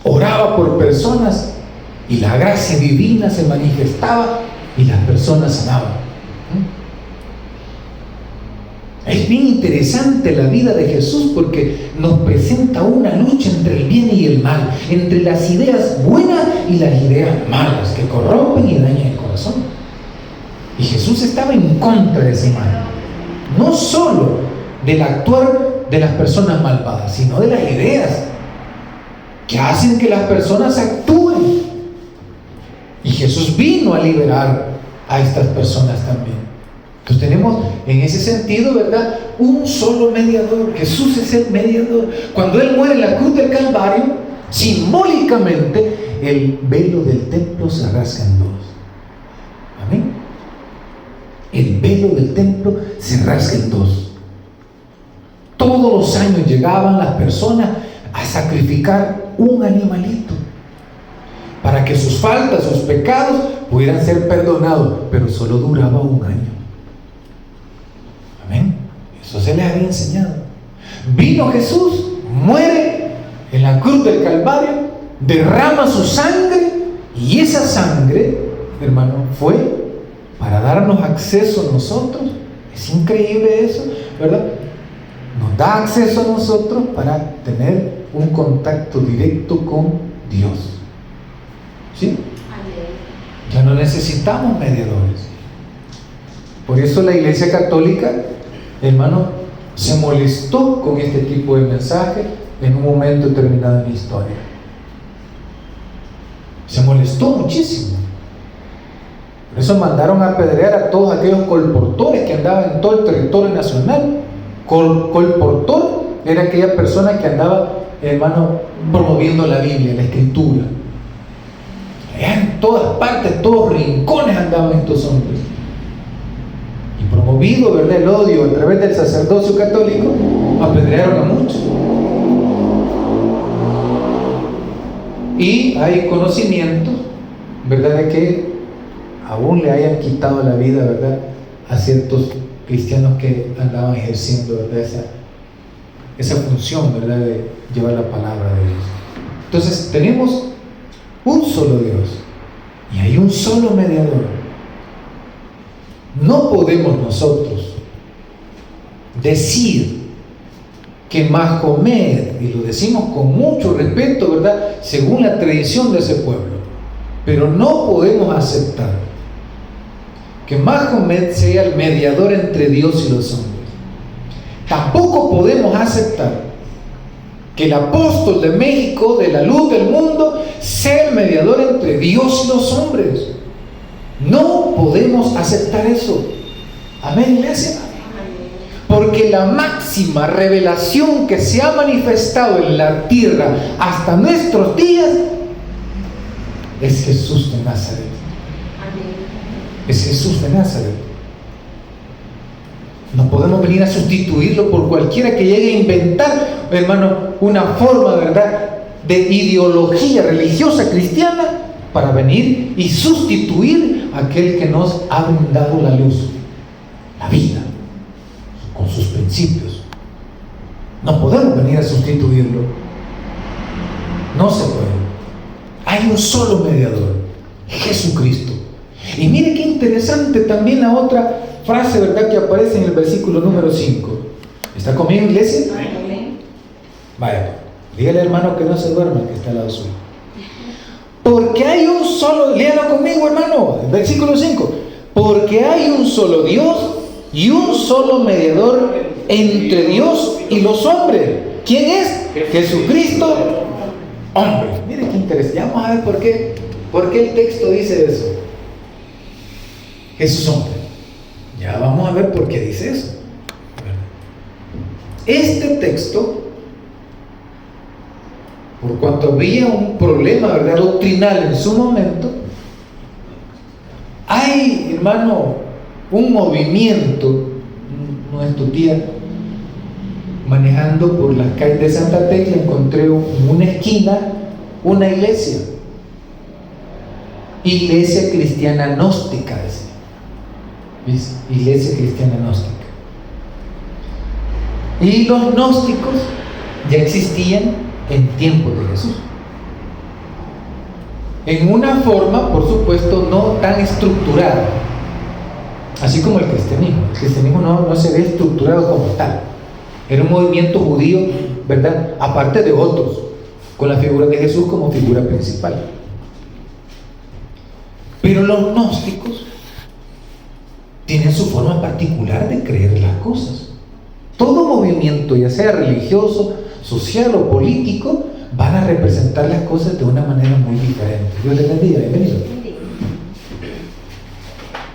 S1: Oraba por personas y la gracia divina se manifestaba y las personas sanaban. Es bien interesante la vida de Jesús porque nos presenta una lucha entre el bien y el mal, entre las ideas buenas y las ideas malas que corrompen y dañan el corazón. Y Jesús estaba en contra de ese mal, no solo del actuar de las personas malvadas, sino de las ideas que hacen que las personas actúen. Y Jesús vino a liberar a estas personas también. Entonces tenemos en ese sentido, ¿verdad?, un solo mediador. Jesús es el mediador. Cuando Él muere en la cruz del Calvario, simbólicamente el velo del templo se rasga en dos. Amén. El velo del templo se rasga en dos. Todos los años llegaban las personas a sacrificar un animalito para que sus faltas, sus pecados pudieran ser perdonados, pero solo duraba un año. Amén. Eso se les había enseñado. Vino Jesús, muere en la cruz del Calvario, derrama su sangre, y esa sangre, hermano, fue para darnos acceso a nosotros. Es increíble eso, ¿verdad? Nos da acceso a nosotros para tener un contacto directo con Dios. ¿Sí? Ya no necesitamos mediadores. Por eso la Iglesia Católica, hermano, se molestó con este tipo de mensaje en un momento determinado en la historia. Se molestó muchísimo. Por eso mandaron a apedrear a todos aquellos colportores que andaban en todo el territorio nacional. Colportor era aquella persona que andaba, hermano, promoviendo la Biblia, la Escritura. En todas partes, todos rincones andaban estos hombres. Y promovido, ¿verdad?, el odio a través del sacerdocio católico, apedrearon a muchos. Y hay conocimiento, ¿verdad?, de que aún le hayan quitado la vida, ¿verdad?, a ciertos cristianos que andaban ejerciendo, ¿verdad?, esa función, ¿verdad?, de llevar la palabra de Dios. Entonces tenemos un solo Dios y hay un solo mediador. No podemos nosotros decir que Mahomet, y lo decimos con mucho respeto, ¿verdad?, según la tradición de ese pueblo, pero no podemos aceptar que Mahomet sea el mediador entre Dios y los hombres. Tampoco podemos aceptar que el apóstol de México, de la luz del mundo, sea el mediador entre Dios y los hombres. No podemos aceptar eso. Amén, iglesia. Porque la máxima revelación que se ha manifestado en la tierra hasta nuestros días es Jesús de Nazaret. Es Jesús de Nazaret. No podemos venir a sustituirlo por cualquiera que llegue a inventar, hermano, una forma, ¿verdad?, de ideología religiosa cristiana para venir y sustituir a aquel que nos ha brindado la luz, la vida, con sus principios. No podemos venir a sustituirlo. No se puede. Hay un solo mediador, Jesucristo. Y mire qué interesante también la otra frase, ¿verdad?, que aparece en el versículo número 5. ¿Está conmigo, iglesia? Vaya, dígale, hermano, que no se duerma, que está al lado suyo. Porque hay un solo, léalo conmigo, hermano, el versículo 5. Porque hay un solo Dios y un solo mediador entre Dios y los hombres. ¿Quién es? Jesucristo, hombre. Mire qué interesante. Vamos a ver por qué el texto dice eso. Jesús, hombre. Ya vamos a ver por qué dice eso. Este texto, por cuanto había un problema, ¿verdad?, doctrinal en su momento, hay, hermano, un movimiento, no es tu tía, manejando por las calles de Santa Tecla, encontré en una esquina una iglesia cristiana gnóstica, decía. ¿Ves? Iglesia cristiana gnóstica. Y los gnósticos ya existían en tiempos de Jesús, en una forma, por supuesto, no tan estructurada, así como el cristianismo. El cristianismo no se ve estructurado como tal. Era un movimiento judío, ¿verdad?, aparte de otros, con la figura de Jesús como figura principal. Pero los gnósticos tienen su forma particular de creer las cosas. Todo movimiento, ya sea religioso, social o político, van a representar las cosas de una manera muy diferente. Dios les bendiga, bienvenido.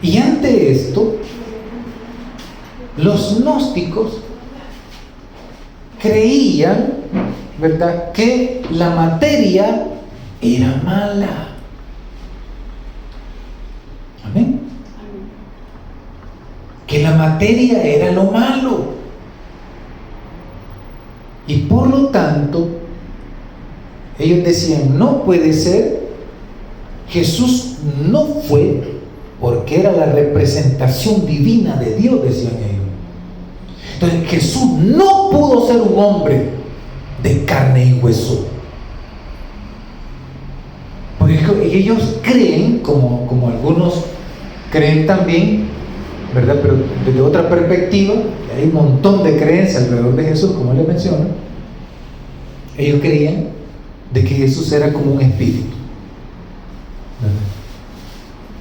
S1: Y ante esto, los gnósticos creían, ¿verdad?, que la materia era mala. Amén. Que la materia era lo malo. Y por lo tanto, ellos decían, no puede ser, Jesús no fue, porque era la representación divina de Dios, decían ellos. Entonces, Jesús no pudo ser un hombre de carne y hueso. Porque ellos creen, como algunos creen también, ¿verdad?, pero desde otra perspectiva, hay un montón de creencias alrededor de Jesús, como les menciono. Ellos creían de que Jesús era como un espíritu, ¿verdad?,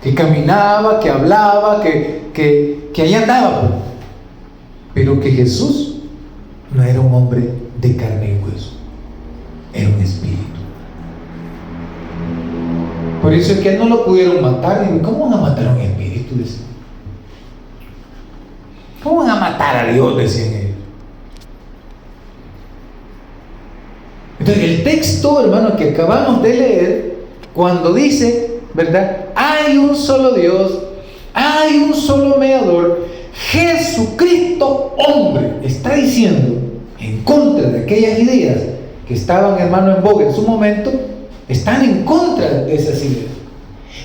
S1: que caminaba, que hablaba, que ahí andaba, pero que Jesús no era un hombre de carne y hueso, era un espíritu. Por eso es que a él no lo pudieron matar. ¿Cómo van a matar a un espíritu?, decían. ¿Cómo van a matar a Dios?, decían ellos. Entonces el texto, hermano, que acabamos de leer, cuando dice, ¿verdad?, hay un solo Dios, hay un solo mediador, Jesucristo hombre, está diciendo, en contra de aquellas ideas que estaban, hermano, en boga en su momento, están en contra de esas ideas.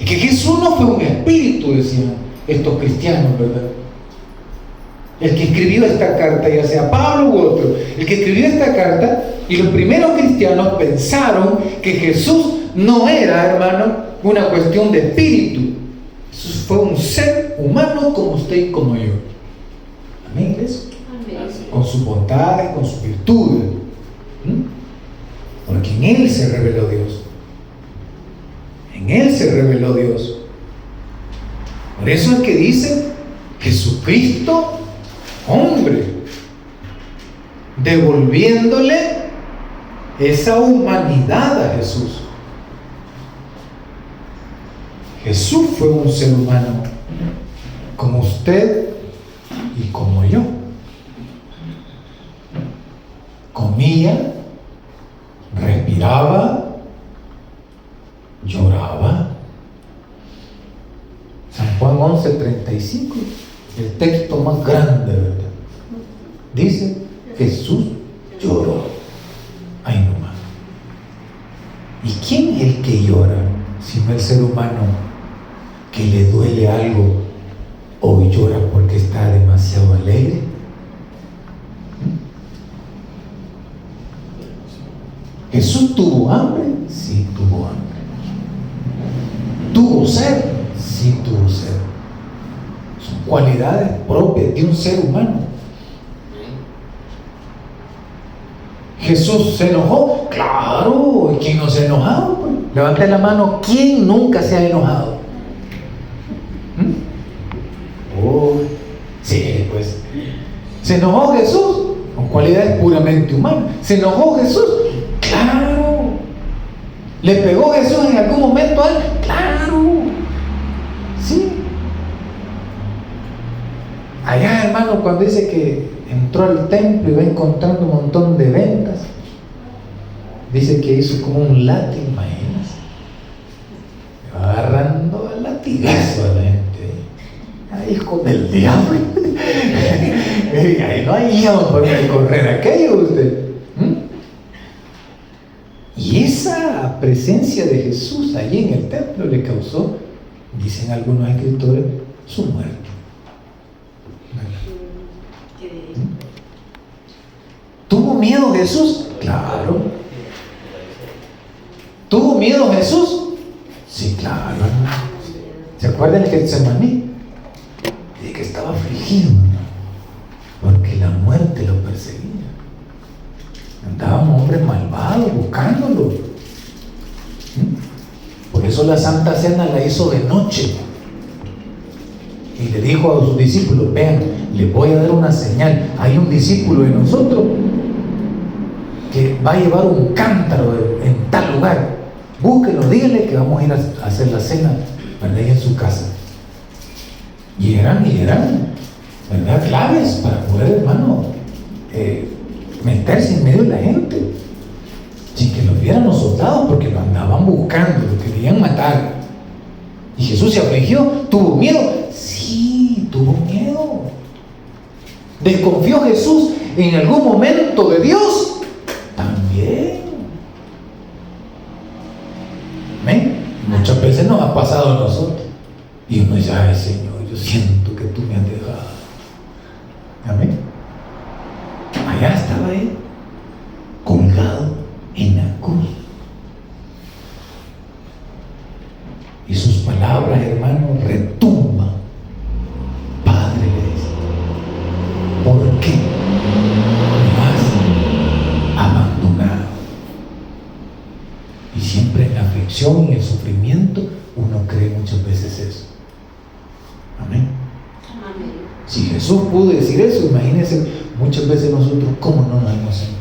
S1: Y que Jesús no fue un espíritu, decían estos cristianos, ¿verdad? El que escribió esta carta, ya sea Pablo u otro, el que escribió esta carta, y los primeros cristianos pensaron que Jesús no era, hermano, una cuestión de espíritu. Jesús fue un ser humano como usted y como yo. Amén, iglesia. Con sus bondades, con sus virtudes. Porque en Él se reveló Dios. En Él se reveló Dios. Por eso es que dice Jesucristo hombre, devolviéndole esa humanidad a Jesús. Jesús fue un ser humano como usted y como yo. comía, respiraba, lloraba. San Juan 11:35, el texto más grande, ¿verdad? Dice, Jesús lloró. Ay, no más. ¿Y quién es el que llora? Sino el ser humano que le duele algo o llora porque está demasiado alegre. ¿Jesús tuvo hambre? Sí, tuvo hambre. ¿Tuvo sed? Sí, tuvo sed. Son cualidades propias de un ser humano. ¿Jesús se enojó? Claro. ¿Y quién no se ha enojado? Pues, levante la mano. ¿Quién nunca se ha enojado? Oh, sí, pues. ¿Se enojó Jesús? Con cualidades puramente humanas. ¿Se enojó Jesús? Claro. ¿Le pegó Jesús en algún momento a él? Claro. Sí. Allá, hermano, cuando dice que entró al templo y va encontrando un montón de ventas, dice que hizo como un látigo, imagínense, agarrando al latigazo a la gente. Ay, hijo del diablo. Ahí no hay forma de correr aquello usted. Y esa presencia de Jesús allí en el templo le causó, dicen algunos escritores, su muerte. ¿Tuvo miedo Jesús? Claro. ¿Tuvo miedo Jesús? Sí, claro. ¿Se acuerdan del Getsemaní? De que estaba afligido, porque la muerte lo perseguía. Andaban hombres malvados buscándolo. Por eso la Santa Cena la hizo de noche. Y le dijo a sus discípulos, vean, les voy a dar una señal. Hay un discípulo de nosotros que va a llevar un cántaro en tal lugar. Búsquenlo, díganle que vamos a ir a hacer la cena, ¿verdad? En su casa. Y eran, ¿verdad? Claves para poder, hermano, meterse en medio de la gente, sin que lo vieran los soldados, porque lo andaban buscando, lo querían matar. Y Jesús se afligió, tuvo miedo. Sí, tuvo miedo. ¿Desconfió Jesús en algún momento de Dios? También. ¿Ven? Muchas veces nos ha pasado a nosotros. Y uno dice, ay Señor, yo siento que tú me has dejado. Amén. Allá estaba él, colgado en la cruz. Y sus palabras, hermano, retumban. Padre, le dice, ¿por qué me has abandonado? Y siempre en la aflicción y en el sufrimiento uno cree muchas veces eso. Amén. Amén. Si Jesús pudo decir eso, imagínense muchas veces nosotros cómo no nos hemos sentido.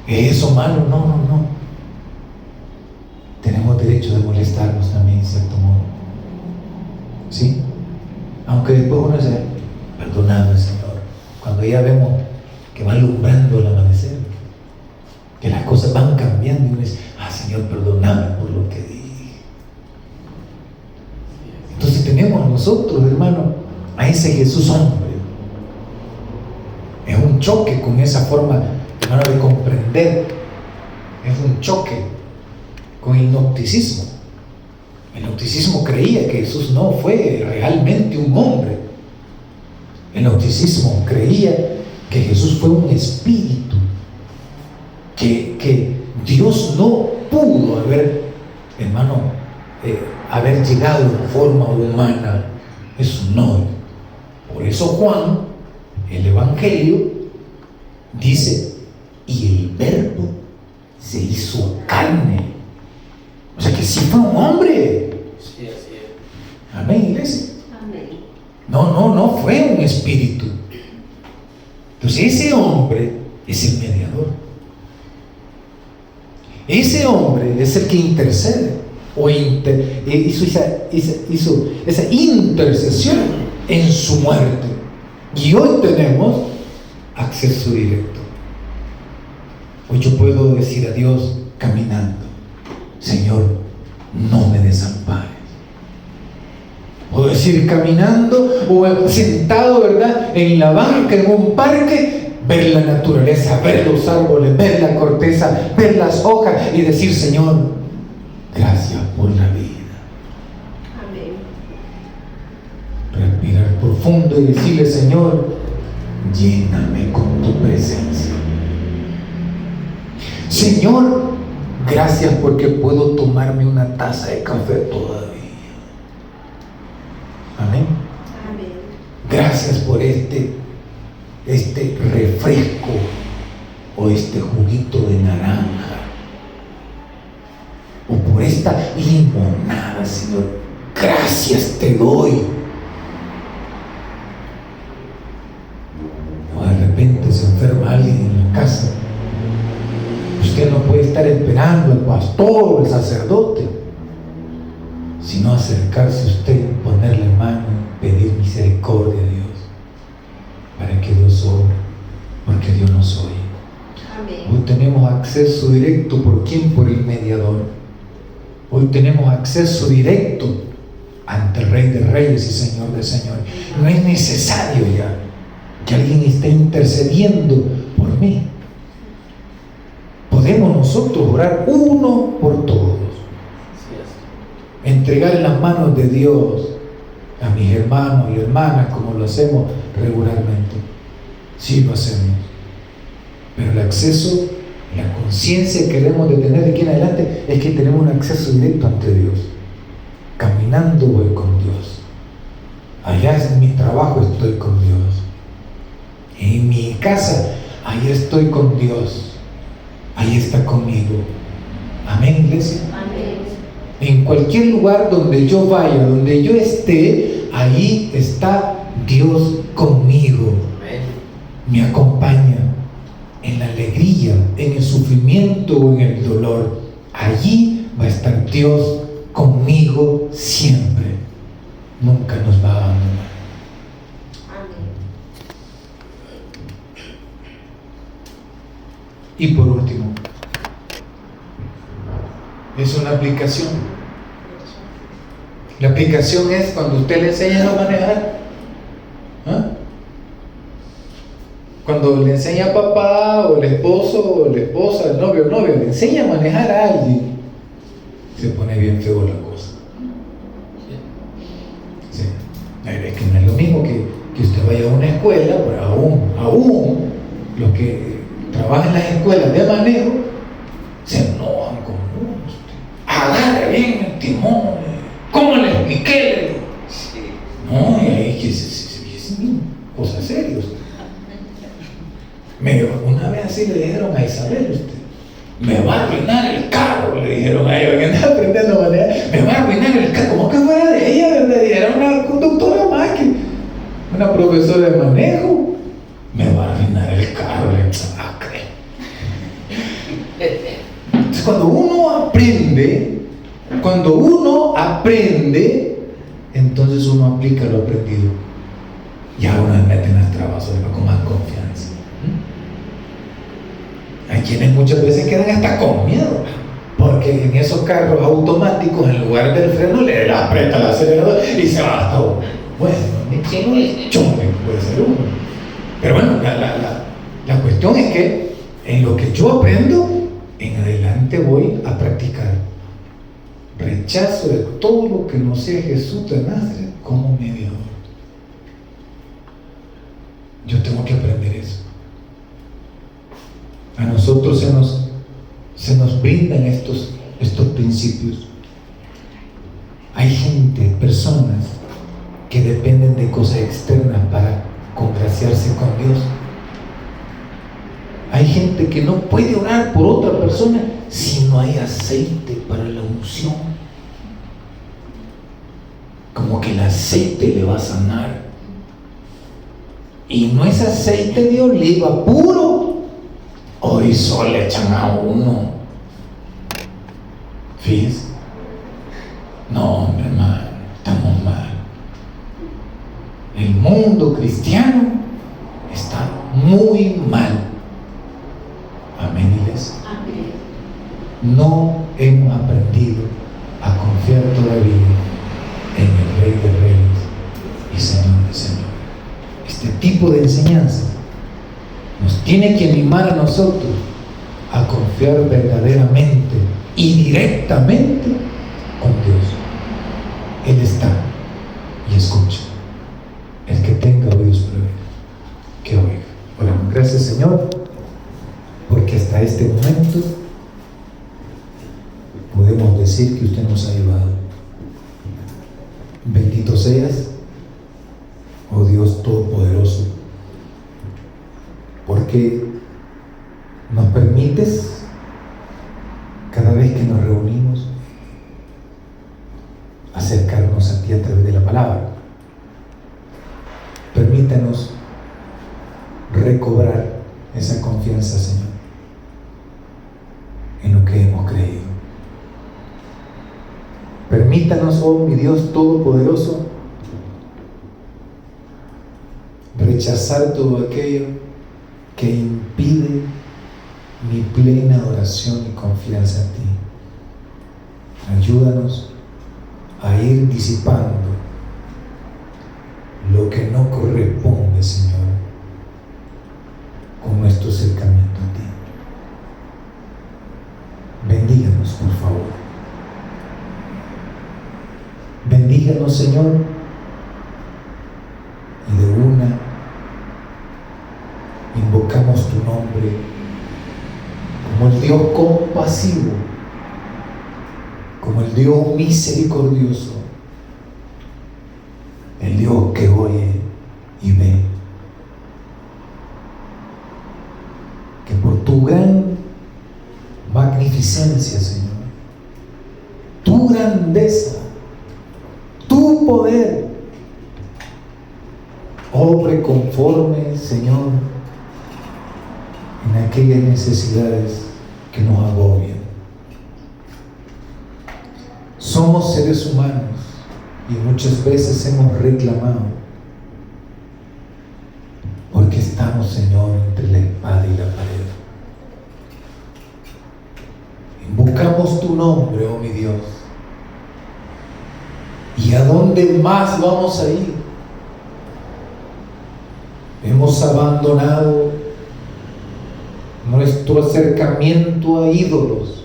S1: ¿Es eso malo? No. Tenemos derecho de molestarnos también, en cierto modo. ¿Sí? Aunque después uno dice, perdóname, Señor. Cuando ya vemos que va alumbrando el amanecer, que las cosas van cambiando, y uno dice, Señor, perdóname por lo que dije. Entonces tenemos nosotros, hermano, a ese Jesús hombre. Es un choque con esa forma, hermano, de comprender. Es un choque con el gnosticismo. El gnosticismo creía que Jesús no fue realmente un hombre. El gnosticismo creía que Jesús fue un espíritu, que Dios no pudo haber, hermano, haber llegado en forma humana. Eso no. Por eso Juan, el Evangelio, dice, y el Verbo se hizo carne. O sea que sí fue un hombre.
S2: Sí, así es.
S1: Amén, iglesia.
S3: Amén.
S1: No fue un espíritu. Entonces ese hombre es el mediador. Ese hombre es el que intercede o hizo esa intercesión en su muerte. Y hoy tenemos acceso directo. Hoy yo puedo decir a Dios caminando: Señor, no me desampares. Puedo decir caminando o sentado, ¿verdad?, en la banca, en un parque, ver la naturaleza, ver los árboles, ver la corteza, ver las hojas y decir: Señor, gracias por la vida.
S3: Amén.
S1: Respirar profundo y decirle: Señor, lléname con tu presencia. Señor, gracias porque puedo tomarme una taza de café todavía. Amén.
S3: Amén.
S1: Gracias por este refresco o este juguito de naranja o por esta limonada, Señor. Gracias te doy. O de repente se enferma alguien en la casa. Usted no puede estar esperando al pastor o al sacerdote, sino acercarse a usted, ponerle mano, pedir misericordia a Dios, para que Dios obre, porque Dios nos oye.
S3: Amén.
S1: Hoy tenemos acceso directo. ¿Por quién? Por el mediador. Hoy tenemos acceso directo ante el Rey de Reyes y Señor de Señores. No es necesario ya que alguien esté intercediendo por mí. Podemos nosotros orar uno por todos, entregar en las manos de Dios a mis hermanos y hermanas, como lo hacemos regularmente. Sí lo hacemos, pero el acceso, la conciencia que debemos de tener de aquí en adelante es que tenemos un acceso directo ante Dios. Caminando voy con Dios. Allá en mi trabajo estoy con Dios. En mi casa, ahí estoy con Dios. Ahí está conmigo. Amén, iglesia.
S3: Amén.
S1: En cualquier lugar donde yo vaya, donde yo esté, ahí está Dios conmigo.
S2: Amén.
S1: Me acompaña en la alegría, en el sufrimiento o en el dolor. Allí va a estar Dios conmigo siempre. Nunca nos va a abandonar.
S3: Amén.
S1: Y por último, es una aplicación. La aplicación es cuando usted le enseña a manejar. ¿Ah? Cuando le enseña a papá o el esposo o la esposa, el novio o novia, le enseña a manejar a alguien, se pone bien feo la cosa. Sí. Es que no es lo mismo que usted vaya a una escuela, pero aún los que trabajan en las escuelas de manejo se enojan con uno. Agarre bien el timón. ¿Cómo le expliqué?
S2: Sí.
S1: No, y ahí que es cosas serias. Una vez así le dijeron a Isabel: usted me va a arruinar el carro, le dijeron a ella que andaba aprendiendo a manejar. Me va a arruinar el carro, como que fuera de ella, ¿verdad? Y era una conductora más que una profesora de manejo. Me va a arruinar el carro, le sacre. Entonces cuando uno aprende, entonces uno aplica lo aprendido. Y ahora meten las trabas con más confianza. Hay quienes muchas veces quedan hasta con miedo, porque en esos carros automáticos, en lugar del freno, le aprieta el acelerador y se va hasta uno. Bueno, ni que no le choque, puede ser uno. Pero bueno, la cuestión es que en lo que yo aprendo, en adelante voy a practicar. Rechazo de todo lo que no sea Jesús de Nazaret como mediador. Yo tengo que aprender eso. A nosotros se nos brindan estos principios. Hay gente, personas que dependen de cosas externas para congraciarse con Dios. Hay gente que no puede orar por otra persona si no hay aceite para la unción. Como que el aceite le va a sanar. Y no es aceite de oliva puro. Hoy solo le echan a uno. ¿Fíjese? No, hombre, hermano, estamos mal. El mundo cristiano muy mal. Amén, iglesia.
S3: Amén.
S1: No hemos aprendido a confiar todavía en el Rey de Reyes y Señor de Señores. Este tipo de enseñanza nos tiene que animar a nosotros a confiar verdaderamente y directamente con Dios. Él está y escucha. El que tenga oídos para oír, que oiga. Oramos. Gracias, Señor, porque hasta este momento podemos decir que usted nos ha llevado. Bendito seas, oh Dios Todopoderoso, porque nos permites cada vez que nos reunimos acercarnos a ti a través de la palabra. Permítanos recobrar esa confianza, Señor, en lo que hemos creído. Permítanos, oh mi Dios Todopoderoso, rechazar todo aquello que impide mi plena adoración y confianza en ti. Ayúdanos a ir disipando lo que no corresponde, Señor, con nuestro acercamiento a ti. Bendíganos, por favor. Bendíganos, Señor, y de una invocamos tu nombre como el Dios compasivo, como el Dios misericordioso, el Dios que oye y ve. Que por tu gran magnificencia, Señor, tu grandeza, tu poder, obre conforme, Señor, en aquellas necesidades que nos agobian. Somos seres humanos y muchas veces hemos reclamado porque estamos, Señor, entre la espada y la pared. Invocamos tu nombre, oh mi Dios. ¿Y a dónde más vamos a ir? Hemos abandonado nuestro acercamiento a ídolos.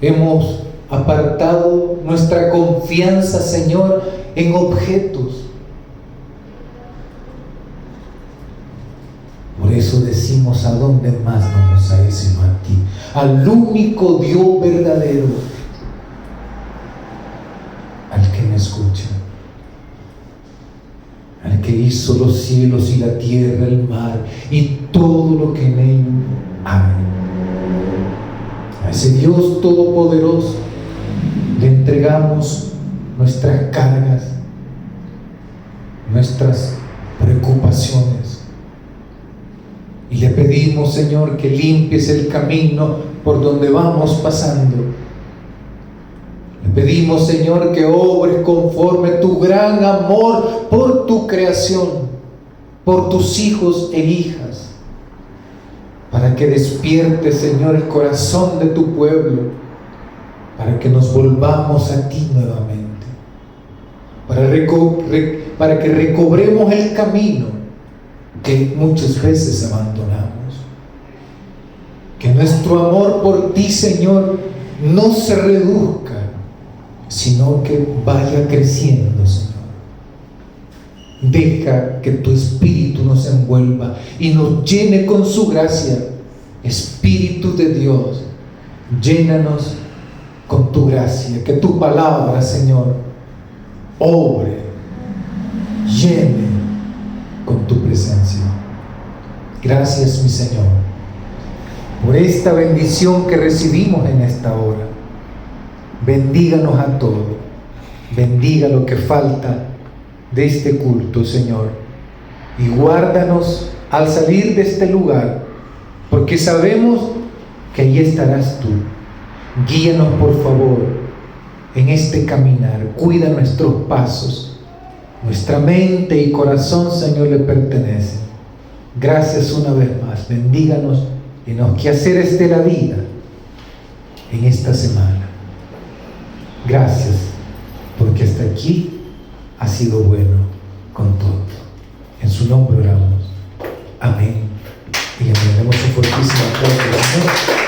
S1: Hemos apartado nuestra confianza, Señor, en objetos. Por eso decimos, ¿a dónde más vamos a ir sino a ti? Al único Dios verdadero, al que me escucha, al que hizo los cielos y la tierra, el mar y todo lo que en él hay. A ese Dios todopoderoso le entregamos nuestras cargas, nuestras preocupaciones, y le pedimos, Señor, que limpies el camino por donde vamos pasando. Le pedimos, Señor, que obres conforme tu gran amor por tu creación, por tus hijos e hijas, para que despierte, Señor, el corazón de tu pueblo, para que nos volvamos a ti nuevamente, para que recobremos el camino que muchas veces abandonamos. Que nuestro amor por ti, Señor, no se reduzca, sino que vaya creciendo, Señor. Deja que tu Espíritu nos envuelva y nos llene con su gracia. Espíritu de Dios, llénanos con tu gracia, que tu palabra, Señor, obre, llene con tu presencia. Gracias, mi Señor, por esta bendición que recibimos en esta hora. Bendíganos a todos, bendiga lo que falta de este culto, Señor, y guárdanos al salir de este lugar, porque sabemos que allí estarás tú. Guíanos, por favor, en este caminar. Cuida nuestros pasos. Nuestra mente y corazón, Señor, le pertenecen. Gracias una vez más. Bendíganos en los quehaceres de la vida en esta semana. Gracias, porque hasta aquí ha sido bueno con todo. En su nombre oramos. Amén. Y le damos un fortísimo aplauso al Señor.